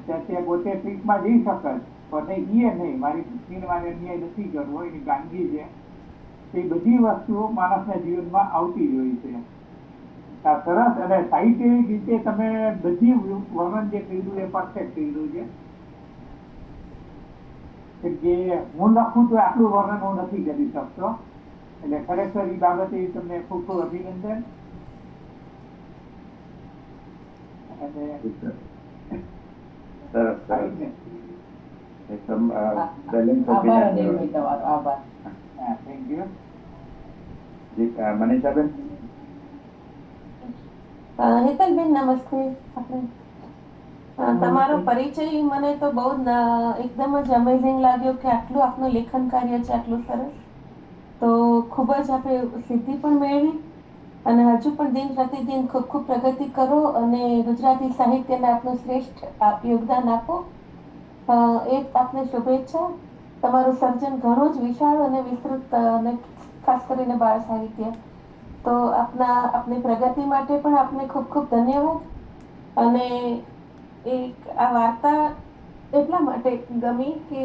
D: તે પોતે ટ્રીટમાં જઈ શકે પણ નહીં, મારી પત્નીને મારે અન્યાય નથી કરવો, એની ગાંધી છે. એ બધી વસ્તુઓ માણસના જીવનમાં આવતી જ હોય છે. સરસ, અને સાહિત્યિક રીતે તમે બધી વર્ણન જે કર્યું એ પરફેક્ટ કર્યું છે. કે જે હું લખું તો આટલું વર્ણન હું નથી કરી શકતો. એટલે ખરેખર એ બાબતે તમને ખૂબ ખૂબ અભિનંદન. અને
A: સરસ સરસ એકદમ બેલેન્સ
C: આભાર
A: ઓપિનિયન.
C: દેવભાઈ તમારો આભાર.
D: હા, થેન્ક યુ.
A: મનીષાબેન.
E: હેતલબેન નમસ્તે. તમારો પરિચય મને તો બહુ એકદમ જ અમેઝિંગ લાગ્યો કે આટલું આપનું લેખન કાર્ય છે, આટલું સરસ. તો ખૂબ જ આપણે સિદ્ધિ પણ મેળવી અને હજુ પણ દિન પ્રતિદિન ખૂબ ખૂબ પ્રગતિ કરો અને ગુજરાતી સાહિત્યને આપનું શ્રેષ્ઠ યોગદાન આપો. એ આપને શુભેચ્છા. તમારું સર્જન ઘણું જ વિશાળ અને વિસ્તૃત અને ખાસ કરીને બાળ સાહિત્ય. તો આપની પ્રગતિ માટે પણ આપને ખૂબ ખૂબ ધન્યવાદ. અને આ વાર્તા એટલા માટે ગમી કે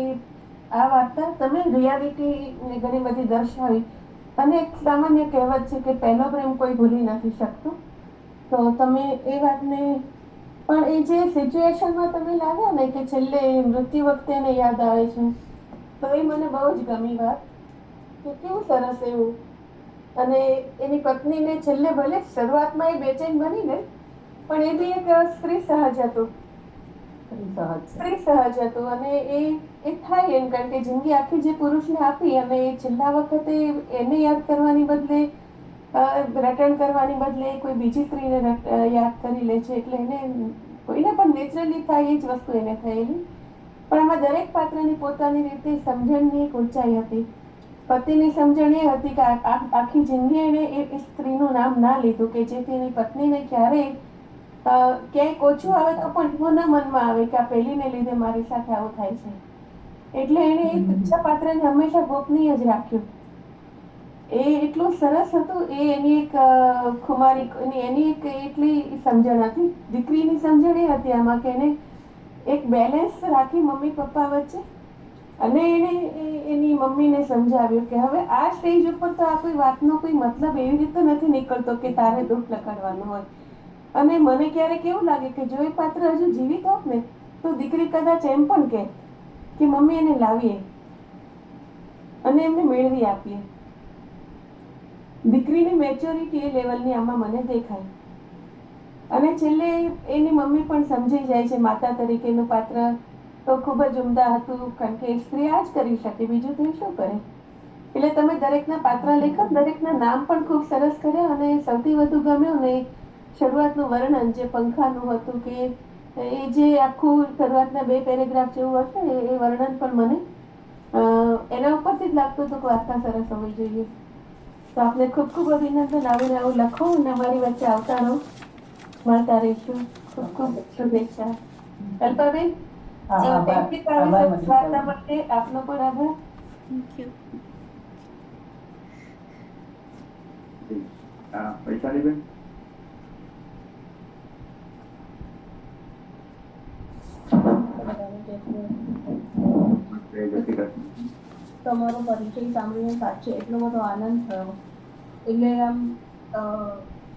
E: આ વાર્તા તમે રિયાલિટી ઘણી બધી દર્શાવી અને એક સામાન્ય કહેવત છે કે પહેલો પ્રેમ કોઈ ભૂલી નથી શકતું. તો તમે એ વાતને પણ એ જે સિચ્યુએશનમાં તમે લાવ્યા ને કે છેલ્લે મૃત્યુ વખતે એને યાદ આવે છે, તો એ મને બહુ જ ગમી વાત કે કેવું સરસ એવું. અને એની પત્નીને છેલ્લે ભલે શરૂઆતમાં એ બેચેન બની ગઈ પણ એ બી એક સ્ત્રી સહજ હતું. સ્ત્રી સહજ હતું અને એ થાય એમ કારણ કે જિંદગી આખી જે પુરુષને આપી અને એ છેલ્લા વખતે એને યાદ કરવાની બદલે રટણ કરવાની બદલે કોઈ બીજી સ્ત્રીને યાદ કરી લે છે. એટલે એને કોઈને પણ નેચરલી થાય એ જ વસ્તુ એને થયેલી. પણ આમાં દરેક પાત્રની પોતાની રીતે સમજણની એક ઊંચાઈ હતી. પતિની સમજણ એ હતી કે આખી જિંદગી એને એ સ્ત્રીનું નામ ના લીધું કે જેથી એની પત્નીને ક્યારેય ક્યાંક ઓછું આવે તો પણ એના મનમાં આવે કે આ પેલીને લીધે મારી સાથે આવું થાય છે. એટલે એને એ તુચ્છા પાત્રને હંમેશા ગોપનીય જ રાખ્યું. એ એટલું સરસ હતું. એ એની એક ખુમારી એની એક એટલી સમજણ હતી. દીકરીની સમજણ એ હતી આમાં કે એને એક બેલેન્સ રાખી મમ્મી પપ્પા વચ્ચે અને એને એની મમ્મીને સમજાવ્યું કે હવે આ સ્ટેજ ઉપર તો આ કોઈ વાતનો કોઈ મતલબ એવી રીતે નથી નીકળતો કે તારે દુઃખ લગાડવાનું હોય. અને મને ક્યારેક એવું લાગે કે જો એ પાત્ર હજુ જીવિત હોત ને તો દીકરી કદાચ એમ પણ કે મમ્મી એને લાવીએ અને એમને મેળવી આપીએ. દીકરીની મેચ્યોરિટી એ લેવલની આમાં મને દેખાય. અને છેલ્લે એની મમ્મી પણ સમજી જાય છે માતા તરીકેનું પાત્ર તો ખૂબ જ ઉમદા હતું કારણ કે સ્ત્રી આ જ કરી શકે, બીજું તો શું કરે. એટલે તમે દરેકના પાત્ર લેખક દરેકના નામ પણ ખૂબ સરસ કર્યા અને સૌથી વધુ ગમ્યું ને શરૂઆતનું વર્ણન જે પંખાનું હતું કે એ જે આખું શરૂઆતના 2 પેરેગ્રાફ જેવું હશે એ વર્ણન પણ મને એના ઉપરથી જ લાગતું હતું કે વાર્તા સરસ હોવી જોઈએ. તો આપને ખૂબ ખૂબ અભિનંદન. આવીને આવું લખો અને અમારી વચ્ચે આવતા રહો, મળતા રહીશું. ખૂબ ખૂબ શુભેચ્છા. કલ્પાબેન વાર્તા માટે આપનો પણ આભાર.
A: વૈશાલીબેન.
F: તમારો પરિચય સાંભળીને સાચે એટલો બધો આનંદ થયો. એટલે આમ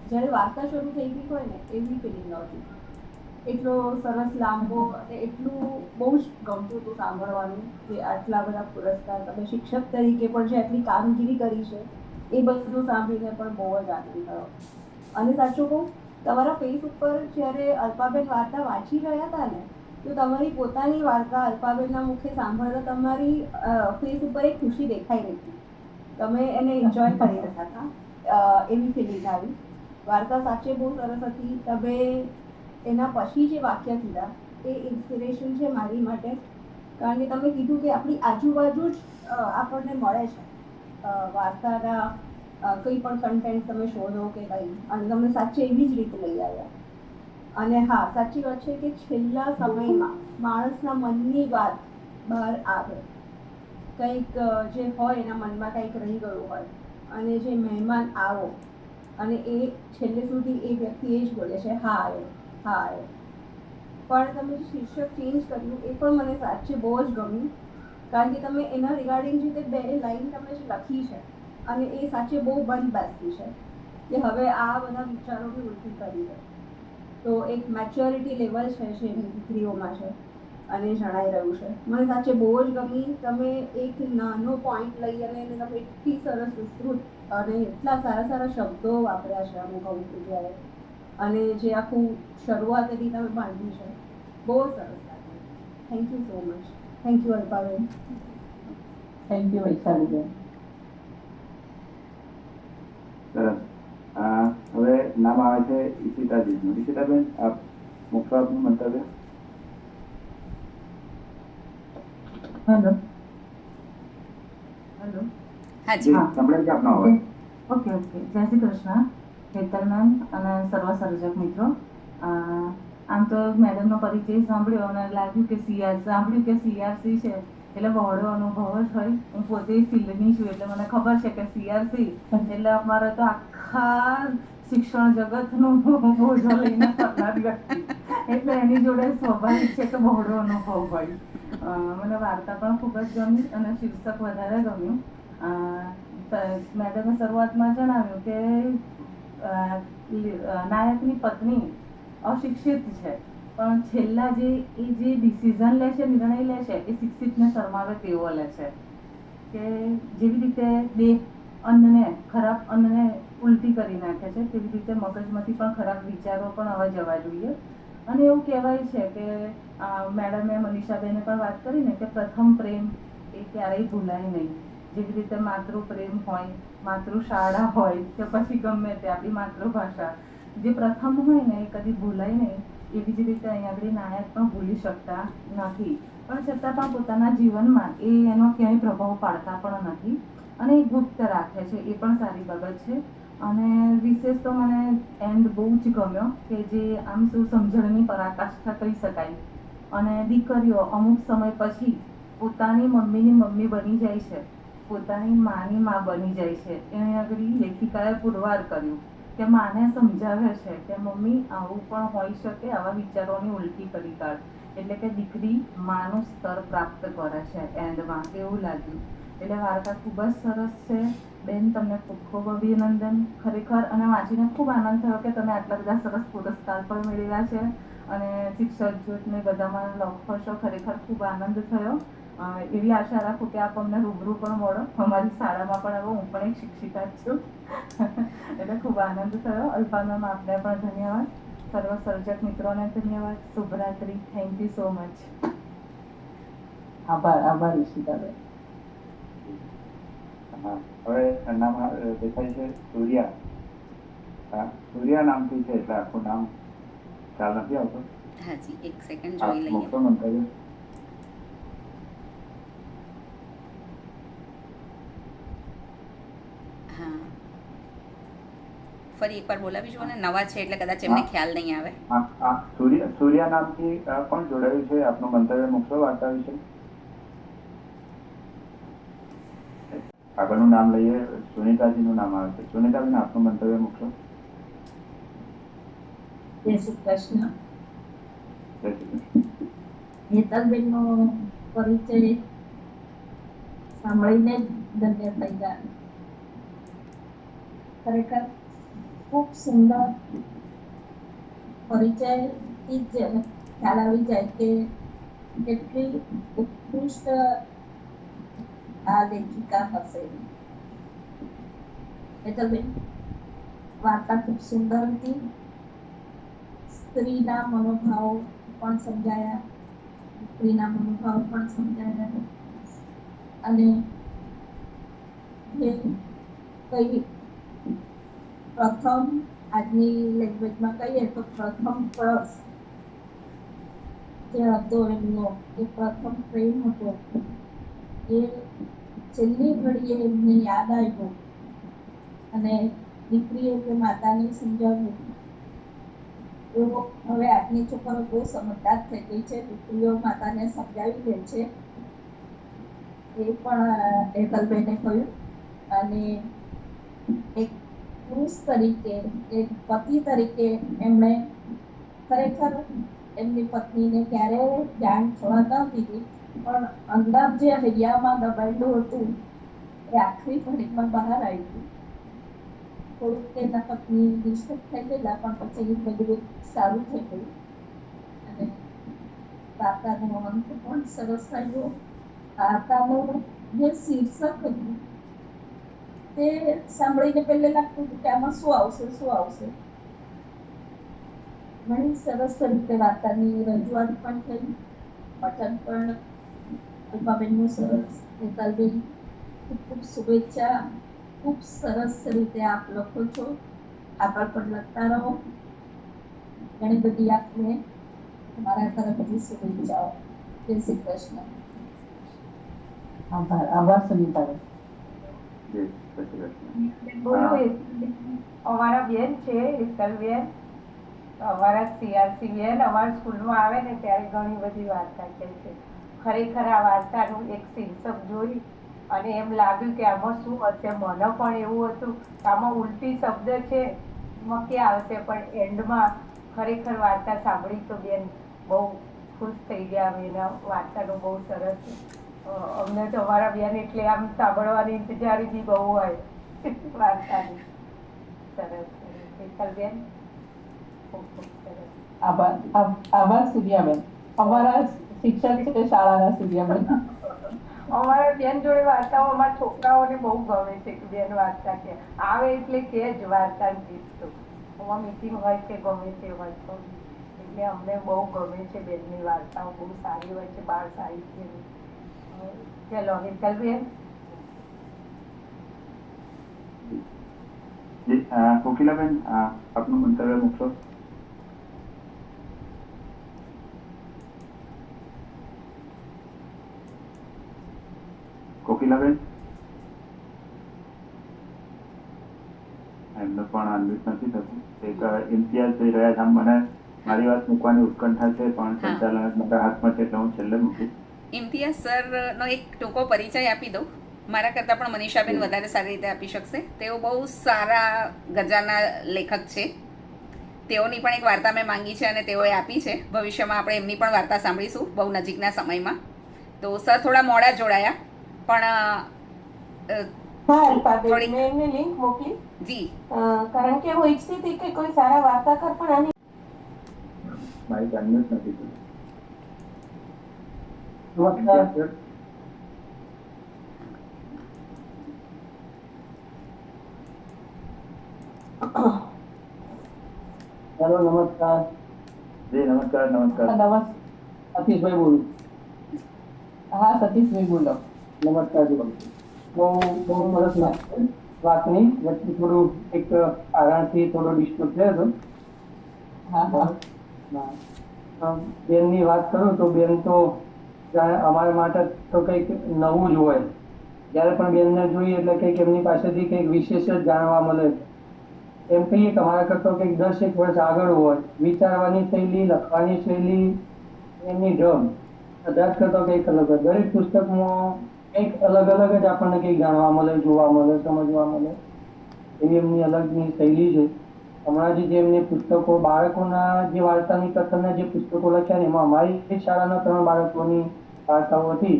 F: જ્યારે વાર્તા શરૂ થઈ ગઈ હોય ને એવી ફિલિંગ નહોતી. એટલો સરસ લાંબો અને એટલું બહુ જ ગમતું હતું સાંભળવાનું કે આટલા બધા પુરસ્કાર તમે શિક્ષક તરીકે પણ જે આટલી કામગીરી કરી છે એ બધું સાંભળીને પણ બહુ જ આનંદ થયો. અને સાચું કહું, તમારા ફેસ ઉપર જ્યારે અલ્પાબેન વાર્તા વાંચી રહ્યા હતા ને તો તમારી પોતાની વાર્તા અલ્પાબેનના મુખે સાંભળતા તમારી ફેસ ઉપર એક ખુશી દેખાઈ રહી હતી. તમે એને એન્જોય કરી રહ્યા હતા, એવી ફિલિંગ આવી. વાર્તા સાચે બહુ સરસ હતી. તમે એના પછી જે વાક્ય કીધા એ ઇન્સ્પિરેશન છે મારી માટે. કારણ કે તમે કીધું કે આપણી આજુબાજુ જ આપણને મળે છે વાર્તાના કંઈ પણ કન્ટેન્ટ તમે શોધો કે કંઈ, અને તમે સાચે એવી જ રીતે લઈ આવ્યા. અને હા, સાચી વાત છે કે છેલ્લા સમયમાં માણસના મનની વાત બહાર આવે, કંઈક જે હોય એના મનમાં કંઈક રહી ગયું હોય અને જે મહેમાન આવો અને એ છેલ્લે સુધી એ વ્યક્તિ એ જ બોલે છે હા આવ્યો, હા આવ્યો. પણ તમે જે શીર્ષક ચેન્જ કર્યું એ પણ મને સાચે બહુ જ ગમ્યું. કારણ કે તમે એના રિગાર્ડિંગ જે 2 લાઈન તમે જે લખી છે અને એ સાચે બહુ બંધ બેસતી છે કે હવે આ બધા વિચારો બી ઉલટી કરી દે. તો એક મેચ્યોરિટી લેવલ છે જે એની દીકરીઓમાં છે અને જણાઈ રહ્યું છે. મને સાચે બહુ જ ગમી. તમે એક નાનો પોઈન્ટ લઈ અને એને તમે એટલી સરસ વિસ્તૃત અને એટલા સારા સારા શબ્દો વાપર્યા છે અમુક અમુક જગ્યાએ, અને જે આખું શરૂઆતથી તમે બાંધ્યું છે, બહુ સરસ લાગ્યું. Thank you so much. Thank you Alpaben.
C: Thank you Vaishaliben.
A: સરસ. હવે નામ આવે છે ઈશિતાજીનું. ઈશિતાબેન, આપ મૂકશો આપનું મંતવ્ય?
G: હેલો હેલો
B: હાજી.
G: હા.
A: સંભળાય છે આપનો અવાજ?
G: Okay okay. જય શ્રી કૃષ્ણ હેતલ મેમ અને સર્વ સર્જક મિત્રો. આમ તો મેડમનો પરિચય સાંભળ્યો અને લાગ્યું કે સીઆરસી છે એટલે બહોળો અનુભવ જ હોય. હું પોતે ફિલ્ડની છું એટલે મને ખબર છે કે સીઆરસી એટલે અમારે તો આખા શિક્ષણ જગતનું બોજો લઈને ફરનાર વ્યક્તિ, એટલે એની જોડે સ્વાભાવિક છે કે બહોળો અનુભવ હોય. મને વાર્તા પણ ખૂબ જ ગમી અને શીર્ષક વધારે ગમ્યું. મેડમે શરૂઆતમાં જણાવ્યું કે નાયકની પત્ની અશિક્ષિત છે, પણ છેલ્લા જે ડિસિઝન લે છે, નિર્ણય લે છે, એ શિક્ષિતને શરમાવે તેવો લે છે. કે જેવી રીતે અન્નને ખરાબ અન્નને ઉલટી કરી નાખે છે, તેવી રીતે મગજમાંથી પણ ખરાબ વિચારો પણ આવવા જવા જોઈએ. અને એવું કહેવાય છે કે મેડમે મનીષાબેને પણ વાત કરી ને કે પ્રથમ પ્રેમ એ ક્યારેય ભૂલાય નહીં. જેવી રીતે માતૃ પ્રેમ હોય, માતૃ શાળા હોય કે પછી ગમે તે આપણી માતૃભાષા, જે પ્રથમ હોય ને એ કદી ભૂલાય નહીં. એવી જ રીતે અહીંયા આગળ નાયક પણ ભૂલી શકતા નથી, પણ છતાં પણ પોતાના જીવનમાં એનો ક્યાંય પ્રભાવ પાડતા પણ નથી અને એ ગુપ્ત રાખે છે, એ પણ સારી બાબત છે. અને વિશેષ તો મને એન્ડ બહુ જ ગમ્યો કે જે આમ શું સમજણની પરાકાષ્ઠા કહી શકાય. અને દીકરીઓ અમુક સમય પછી પોતાની મમ્મીની મમ્મી બની જાય છે, પોતાની માની માં બની જાય છે. એને આગળ લેખિકાએ પુરવાર કર્યું કે માને સમજાવે છે કે મમ્મી આવું પણ હોઈ શકે, આવા વિચારોની ઉલટી કરી કાઢ. એટલે કે દીકરી માનું સ્તર પ્રાપ્ત કરે છે એન્ડમાં, એવું લાગ્યું. એટલે વાર્તા ખૂબ જ સરસ છે બેન. તમને ખૂબ ખૂબ અભિનંદન ખરેખર. અને વાંચીને ખૂબ આનંદ થયો કે તમે આટલા બધા સરસ પુરસ્કાર પણ મેળવ્યા છે અને શિક્ષક જૂથને બધામાં લખો છો. ખરેખર ખૂબ આનંદ થયો. એવી આશા રાખું કે આપ અમને રૂબરૂ પણ મળો અમારી શાળામાં પણ. હવે હું પણ એક શિક્ષિકા જ છું એટલે ખૂબ આનંદ થયો. અલ્પા મેમ, આપને પણ ધન્યવાદ. સર્વ સર્જક મિત્રોને ધન્યવાદ. શુભરાત્રી. Thank you so much.
C: આભાર ઈશિતાબેન.
A: હવે નામ દેખાય છે સૂર્યા. સૂર્યા નામથી છે એટલે આખું નામ ખ્યાલ નથી આવતો.
B: હાજી, એક સેકન્ડ જોઈ લઈએ.
A: મૂકશો મંતવ્ય?
B: હા, ફરી એકવાર બોલાવી જુઓ ને. નવા છે એટલે કદાચ એમને ખ્યાલ નહીં આવે.
A: સૂર્યા નામથી કોણ જોડાયું છે? આપનું મંતવ્ય મૂકશો વાર્તા વિશે? આગળનું નામ લઈએ. સુનિતાજીનું નામ આવે છે. સુનિતાબેન, આપનું મંતવ્ય મૂકશો?
H: જય શ્રી કૃષ્ણ.
A: જય શ્રી કૃષ્ણ.
H: હેતલબેનનો પરિચય સાંભળીને જ ધન્ય થઈ ગયા. ખરેખર ખૂબ સુંદર પરિચયથી જ ખ્યાલ આવી જાય કે કેટલી ઉત્કૃષ્ટ આ લેખિકા હશે. હેતલબેન, વાર્તા ખૂબ સુંદર હતી. સ્ત્રીના મનોભાવ પણ સમજાયા, દીકરીના મનોભાવ પણ સમજાયા. અને જે કઈ પ્રથમ, આજની લેંગ્વેજમાં કહીએ તો પ્રથમ ક્રશ જે હતો એમનો, એ પ્રથમ પ્રેમ હતો, એ છેલ્લી ઘડીએ એમને યાદ આવ્યું અને દીકરીએ કે માતાને સમજાવ્યું. એવો હવે આજની છોકરીઓ બહુ સમજદાર થઈ ગઈ છે, દીકરીઓ માતાને સમજાવી દે છે, એ પણ હેતલબેને કહ્યું. અને એક પુરુષ તરીકે, એક પતિ તરીકે એમણે ખરેખર એમની પત્નીને ક્યારેય જાણ થવા ન દીધી, પણ અંદર જે હૈયામાં દબાયેલું હતું એ આખરી ઘડીમાં બહાર આવ્યું. થોડુંક તેના પત્ની ડિસ્ટર્બ થઈ ગયેલા, પણ પછી બધું સારું થઈ ગયું. અને વાર્તાનો અંત પણ સરસ આવ્યો. વાર્તાનું જે શીર્ષક હતું તે સાંભળીને પહેલે લાગતું હતું કે આમાં શું આવશે. ઘણી સરસ રીતે વાર્તાની રજૂઆત પણ થઈ, પઠન પણ અલ્પાબેનનું સરસ. હેતલબેન ખૂબ ખૂબ શુભેચ્છા. ખૂબ સરસ રીતે આપ લખો છો, આગળ પણ લખતા રહો. ઘણી બધી આપને મારા તરફથી શુભેચ્છાઓ. જય શ્રી કૃષ્ણ.
C: આભાર સુનીતાબેન.
A: જય શ્રી કૃષ્ણ.
I: અમારા બેન છે હેતલબેન, અમારા સીઆરસી બેન અમારા સ્કૂલમાં આવે ને ત્યારે ઘણી બધી વાર્તા કહે છે. ખરેખર આ વાર્તાનું એક શીર્ષક જોઈ અને એમ લાગ્યું કે આમાં શું હશે. મને પણ એવું હતું કે આમાં ઉલટી શબ્દ છે, એમાં ક્યાં આવશે, પણ એન્ડમાં ખરેખર વાર્તા સાંભળી તો બેન બહુ ખુશ થઈ ગયા. અમે એના વાર્તાનું બહુ સરસ. અમને તો અમારા બેન એટલે આમ સાંભળવાની ઇંતજારી બી બહુ હોય વાર્તાની. સરસ હેતલબેન, ખૂબ ખૂબ સરસ.
C: આભાર સૂર્યાબેન. અમારા શિક્ષક છે શાળાના સૂર્યાબેન.
I: અમારા બેન જોડે વાર્તાઓ અમારા છોકરાઓને બહુ ગમે છે કે બેન વાર્તા કે આવે એટલે કે જ વાર્તા ગીત તો મીટિંગ હોય કે ગમે તે હોય તો એટલે અમને બહુ ગમે છે બેનની વાર્તાઓ. બહુ સારી હોય છે બાળ સાહિત્યની. ચલો હેતલબેન.
A: કોકિલાબેન, આપનું મંતવ્ય મૂકશો. કોકિલાબેન, એમને પણ અનમ્યુટ નથી થતું. એક ઇમ્તિયાઝ થઈ રહ્યા છે. આમ મને મારી વાત મૂકવાની ઉત્કંઠા છે, પણ સંચાલન મારા હાથમાં છે એટલે હું છેલ્લે મૂકીશ.
B: ઇમ્તિયાઝ સરનો એક ટૂંકો પરિચય આપી દઉં. મારા કરતાં પણ મનીષાબેન વધારે સારી રીતે આપી શકશે. તેઓ બહુ સારા ગઝલના લેખક છે. તેઓની પણ એક વાર્તા મેં માંગી છે અને તેઓએ આપી છે. ભવિષ્યમાં આપણે એમની પણ વાર્તા સાંભળીશું બહુ નજીકના સમયમાં. તો સર થોડા મોડા જોડાયા, પણ
E: મેં એમને લિંક મોકલી.
B: જી,
E: કારણ કે હું ઈચ્છતી હતી કે કોઈ સારા વાર્તાકાર પણ આની
A: મારી અનમ્યુટ નથી થતું.
D: નમસ્કાર. હેલો, નમસ્કાર.
A: જી નમસ્કાર.
D: સતીશભાઈ બોલું.
C: હા સતીશભાઈ બોલો.
D: નમસ્કાર. બહુ સરસ વાતની વચ્ચે થોડું એક કારણથી થોડો ડિસ્ટર્બ થયો હતો. બેનની વાત કરું તો બેન તો અમારા માટે તો કંઈક નવું જ હોય. જ્યારે પણ બેનને જોઈએ એટલે કંઈક એમની પાસેથી કંઈક વિશેષ જ જાણવા મળે. એમ કહીએ કે અમારા કરતા કંઈક 10 વર્ષ આગળ હોય. વિચારવાની શૈલી, લખવાની શૈલી, એમની ઢબ બધા કરતા કંઈક અલગ હોય. દરેક પુસ્તકમાં કંઈક અલગ અલગ જ આપણને કંઈક જાણવા મળે, જોવા મળે, સમજવા મળે. એવી એમની અલગની શૈલી છે. હમણાં જે એમને પુસ્તકો બાળકોના જે વાર્તાની કથનના જે પુસ્તકો લખ્યા ને એમાં અમારી શાળાના 3 બાળકોની વાર્તાઓ હતી.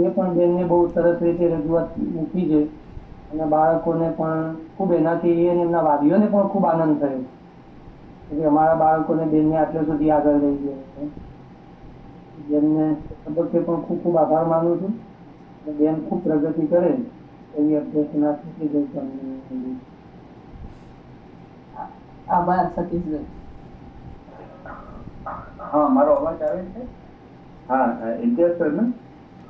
D: એ પણ બેનને બહુ સરસ રીતે રજૂઆત મૂકી છે અને બાળકોને પણ ખૂબ એનાથી અને એમના વાલીઓને પણ ખૂબ આનંદ થયો કે અમારા બાળકોને બેનને આટલે સુધી આગળ લઈ ગયા. બેનને તબક્કે પણ ખૂબ ખૂબ આભાર માનું છું. બેન ખૂબ પ્રગતિ કરે એવી અભ્યર્થના થતી ગઈ તમને.
C: આભાર સતીશભાઈ.
A: હા, મારો અવાજ આવે છે? હા, ઇમ્તિયાઝ સર ને?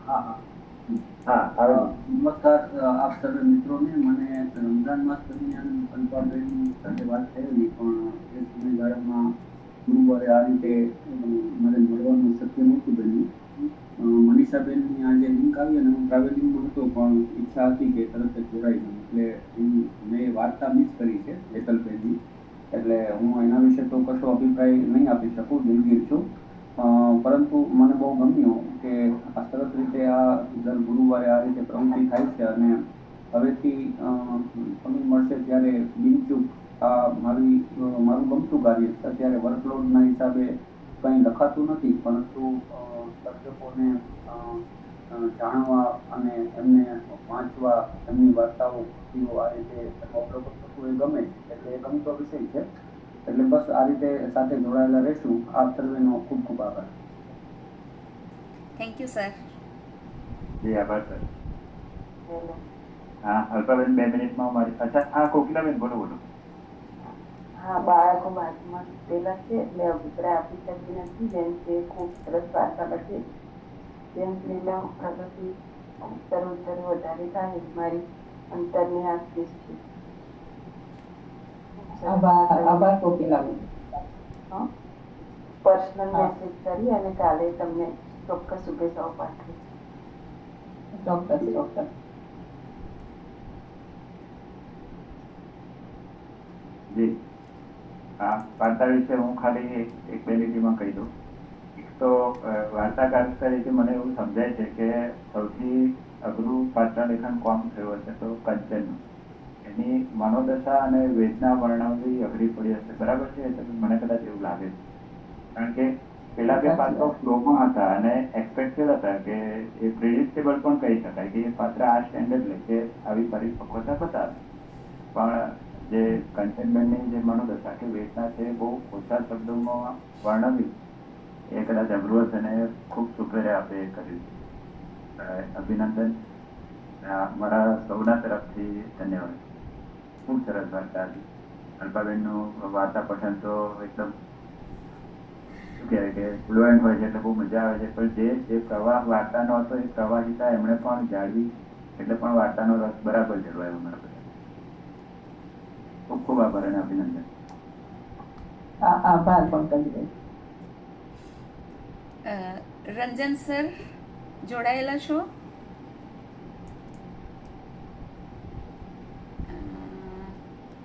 J: હા
A: આવે.
J: નમસ્કાર આપ સર્વે મિત્રોને. મને રમઝાન માસ દરમિયાન અલ્પાબેન સાથે વાત થયેલી, પણ એ સમયગાળામાં ગુરુવારે આ રીતે મારે મળવાનું શક્ય નહોતું બન્યું. મનીષાબેનની આજે લિંક આવી અને હું ટ્રાવેલિંગમાં હતો, પણ ઈચ્છા હતી કે તરત જ જોડાઈ જાઉં, એટલે મેં વાર્તા મિસ કરી છે હેતલબેનની. એટલે હું એના વિશે તો કશો અભિપ્રાય નહીં આપી શકું, દિલગીર છું. પરંતુ મને બહુ ગમ્યું કે આ સરસ રીતે આ દર ગુરુવારે આ રીતે પ્રવૃત્તિ થાય છે અને હવેથી સમય મળશે ત્યારે બિનચૂક આ મારું ગમતું કાર્ય છે. અત્યારે વર્કલોડના હિસાબે કંઈ લખાતું નથી, પરંતુ સર્જકોને જાણવા અને એમને વાંચવા, એમની વાર્તાઓ આ રીતે અવલોકન થતું એ ગમે, એટલે એ ગમતો વિષય છે. એટલે બસ આ રીતે સાથે જોડાયેલા રહેશું. આપ સર્વેનો ખૂબ ખૂબ આભાર.
B: Thank you sir.
A: જી આભાર સર. હા અલ્પાબેન 2 મિનિટમાં મારી. અચ્છા હા કોકિલાબેન બોલો બોલો.
K: હા, બાળકો વાતમાં પેલા છે એટલે અભિપ્રાય આપી શકતી નથી. જેમ કે ખૂબ સરસ વાર્તા લખી, તેમ પ્રેમ પ્રગતિ ઉત્તરોત્તર વધારે થાય મારી અંતરની આશીષ છે.
C: આભાર કોકિલાબેન.
K: પર્સનલ મેસેજ કરી અને કાલે તમને ચોક્કસ શુભેચ્છાઓ પાઠવીશ.
C: ચોક્કસ.
A: જી હા વાર્તા વિશે હું ખાલી એક બે લીટીમાં કહી દઉં. એક તો વાર્તાકાર તરીકે મને એવું સમજાય છે કે સૌથી અઘરું પાત્ર લેખન કોણ થયું હશે તો કંચનનું. એની મનોદશા અને વેદના વર્ણવવી અઘરી પડી હશે. બરાબર છે? મને કદાચ એવું લાગે છે. કારણ કે પેલા બે પાત્રો ફ્લોમાં હતા અને એક્સપેક્ટેડ હતા કે એ પ્રેડિક્ટેબલ પણ કહી શકાય કે એ પાત્ર આ સ્ટેન્ડર્ડ લે કે આવી પરિપક્વતા બતાવે. પણ જે કંચનબેનની જે મનોદશા કે વેદના છે બહુ ઓછા શબ્દોમાં વર્ણવી એ કદાચ અઘરું હશે અને ખૂબ સુપેરે આપે એ કર્યું. અભિનંદન મારા સૌના તરફથી ધન્યવાદ. ખૂબ સરસ વાર્તા હતી. અલ્પાબેનનું વાર્તા પઠન તો એકદમ શું કહેવાય કે ફ્લુએન્ટ હોય છે એટલે બહુ મજા આવે છે. પણ જે પ્રવાહ વાર્તાનો હતો એ પ્રવાહિતા એમણે પણ જાળવી એટલે પણ વાર્તાનો રસ બરાબર જળવાયો મારા બધા. ખૂબ ખૂબ આભાર અને અભિનંદન.
C: આભાર પંકજભાઈ.
B: રંજન સર જોડાયેલા છો?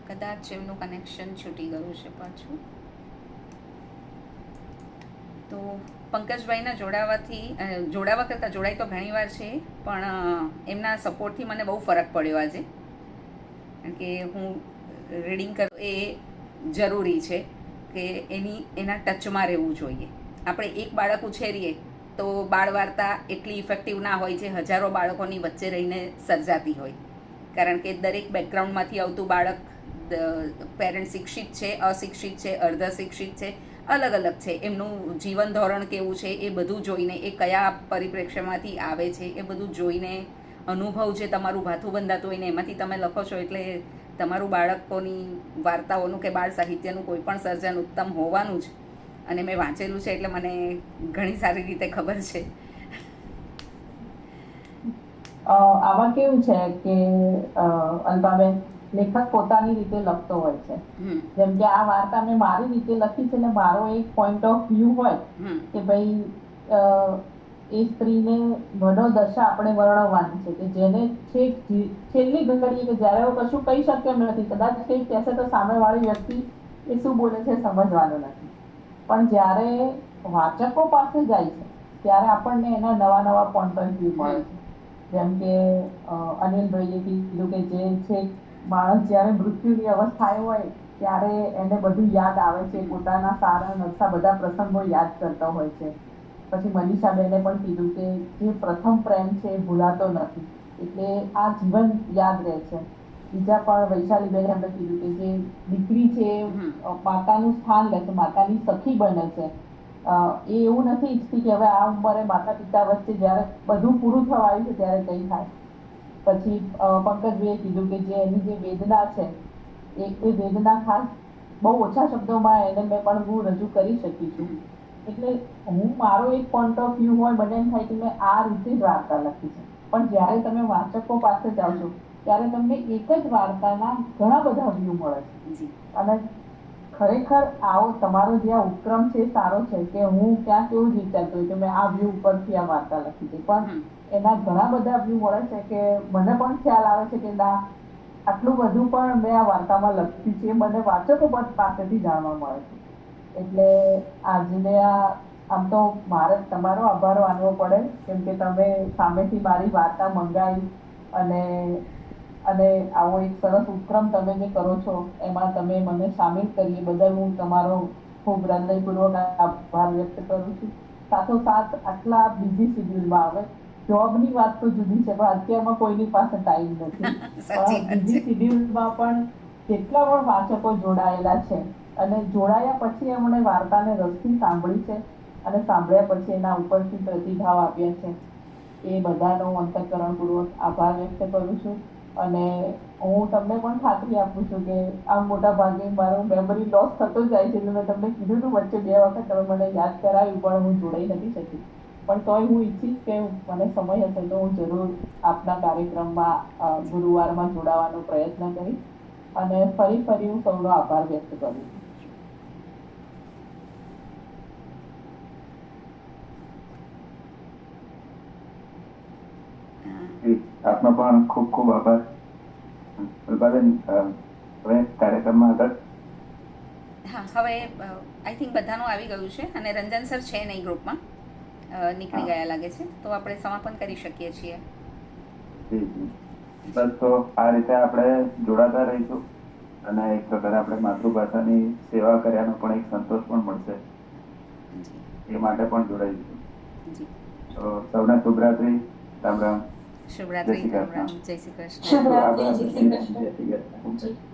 B: કદાચ એમનું કનેક્શન છૂટી ગયું છે પાછું. તો પંકજભાઈના જોડાવા કરતાં જોડાય તો ઘણી વાર છે, પણ એમના સપોર્ટથી મને બહુ ફરક પડ્યો આજે. કારણ કે હું રીડિંગ કરું એ જરૂરી છે કે એના ટચમાં રહેવું જોઈએ. આપણે એક બાળક ઉછેરીએ તો બાળ વાર્તા એટલી ઇફેક્ટિવ ના હોય જે હજારો બાળકોની વચ્ચે રહીને સર્જાતી હોય. કારણ કે દરેક બેકગ્રાઉન્ડમાંથી આવતું બાળક પેરેન્ટ શિક્ષિત છે, અશિક્ષિત છે, અર્ધ શિક્ષિત છે, અલગ અલગ છે. એમનું જીવન ધોરણ કેવું છે એ બધું જોઈને, એ કયા પરિપ્રેક્ષ્યમાંથી આવે છે એ બધું જોઈને અનુભવ જે તમારું ભાથું બંધાતું હોય ને એમાંથી તમે લખો છો એટલે તમારું બાળકોની વાર્તાઓનું કે બાળ સાહિત્યનું કોઈ પણ સર્જન ઉત્તમ હોવાનું જ. અને મેં વાંચેલું છે એટલે મને ઘણી સારી રીતે ખબર છે.
C: આમાં કેવું છે કે અલ્પાબેન લેખક પોતાની રીતે લખતો હોય છે. જેમ કે આ વાર્તા મેં મારી રીતે લખી છે એટલે મારો એક પોઈન્ટ ઓફ વ્યૂ હોય કે ભાઈ એ સ્ત્રીને મનોદશા આપણે વર્ણવવાની છે કે જેને છેલ્લી ઘડીએ કે જ્યારે કશું કહી શક્ય નથી, કદાચ કંઈક કહેશે તો સામેવાળી વ્યક્તિ એ શું બોલે છે સમજવાનું નથી. પણ જ્યારે વાચકો પાસે જાય છે ત્યારે આપણને એના નવા પોઈન્ટ ઓફ વ્યૂ મળે છે. જેમ કે અનિલભાઈએ કીધું કે જે છે માણસ જ્યારે મૃત્યુની અવસ્થાએ હોય ત્યારે એને બધું યાદ આવે છે, પોતાના સારા નરસા બધા પ્રસંગો યાદ કરતા હોય છે. પછી મનીષાબેને પણ કીધું કે જે પ્રથમ પ્રેમ છે એ ભૂલાતો નથી એટલે આ જીવન યાદ રહે છે. બીજા પણ વૈશાલીબેને એમને કીધું કે જે દીકરી છે માતાનું સ્થાન લે છે, માતાની સખી બને છે. એ એવું નથી ઈચ્છતી કે હવે આ ઉંમરે માતા પિતા વચ્ચે જ્યારે બધું પૂરું થવા આવ્યું છે ત્યારે કંઈ થાય. પછી પંકજભાઈએ કીધું કે જે એની જે વેદના છે એ વેદના ખાસ બહુ ઓછા શબ્દોમાં એને મેં પણ હું રજૂ કરી શકી છું. એટલે હું મારો એક પોઈન્ટ ઓફ વ્યૂ હોય મને એમ થાય કે મેં આ રીતે જ વાર્તા લખી છે. પણ જ્યારે તમે વાચકો પાસે જાઓ છો ત્યારે તમને એક જ વાર્તાના ઘણા બધા વ્યૂ મળે છે. અને ખરેખર આવો તમારો જે આ ઉપક્રમ છે સારો છે કે હું ક્યાંક એવું જ વિચારતો હોય કે મેં આ વ્યૂ ઉપરથી આ વાર્તા લખી છે, પણ એના ઘણા બધા વ્યૂ મળે છે કે મને પણ ખ્યાલ આવે છે કે ના આટલું બધું પણ મેં આ વાર્તામાં લખ્યું છે મને વાચકો પાસેથી જાણવા મળે છે. એટલે આજને આમ તો મારે તમારો આભાર માનવો પડે કેમ કે તમે સામેથી મારી વાર્તા મંગાવી અને આવો એક સરસ ઉપક્રમ તમે જે કરો છો એમાં તમે મને સામેલ કરી એ બદલ હું તમારો ખૂબ હૃદયપૂર્વક આભાર વ્યક્ત કરું છું. સાથોસાથ આટલા બીજી શિડ્યુલમાં આવે જોબની વાત તો જુદી છે પણ અત્યારમાં કોઈની પાસે ટાઈમ નથી. બીજી શિડ્યુલમાં પણ જેટલા પણ વાચકો જોડાયેલા છે અને જોડાયા પછી એમણે વાર્તાને રસથી સાંભળી છે અને સાંભળ્યા પછી એના ઉપરથી પ્રતિભાવ આપ્યા છે એ બધાનો હું અંતઃકરણપૂર્વક આભાર વ્યક્ત કરું છું. અને હું તમને પણ ખાતરી આપું છું કે આમ મોટા ભાગે મારો મેમરી લોસ થતો જાય છે. એટલે મેં તમને કીધું હતું વચ્ચે 2 વખત તમે મને યાદ કરાવ્યું પણ હું જોડાઈ નથી શકી. પણ તોય હું ઈચ્છીશ કે મને સમય હશે તો હું જરૂર આપના કાર્યક્રમમાં ગુરુવારમાં જોડાવાનો પ્રયત્ન કરીશ. અને ફરી હું સૌનો આભાર વ્યક્ત કરું છું.
A: આપનો પણ ખૂબ ખૂબ આભાર. અલ્પાબેન, હવે કાર્યક્રમમાં આગળ.
B: હા, હવે આઈ થિંક બધાનું આવી ગયું છે અને રંજન સર છે નહીં ગ્રુપમાં, નીકળી ગયા લાગે છે, તો આપણે સમાપન કરી શકીએ છીએ.
A: બસ, તો આ રીતે આપણે જોડાતા રહીશું અને એક પ્રકારે આપણે માતૃભાષાની સેવા કર્યાનો પણ એક સંતોષ પણ મળશે. એ માટે પણ જોડાઈશું. તો સૌને શુભરાત્રિ. રામ રામ.
B: શુભરાત્રિ. રામ રામ. જય શ્રી કૃષ્ણ.
E: શુભરાત્રિ.
A: જય શ્રી કૃષ્ણ.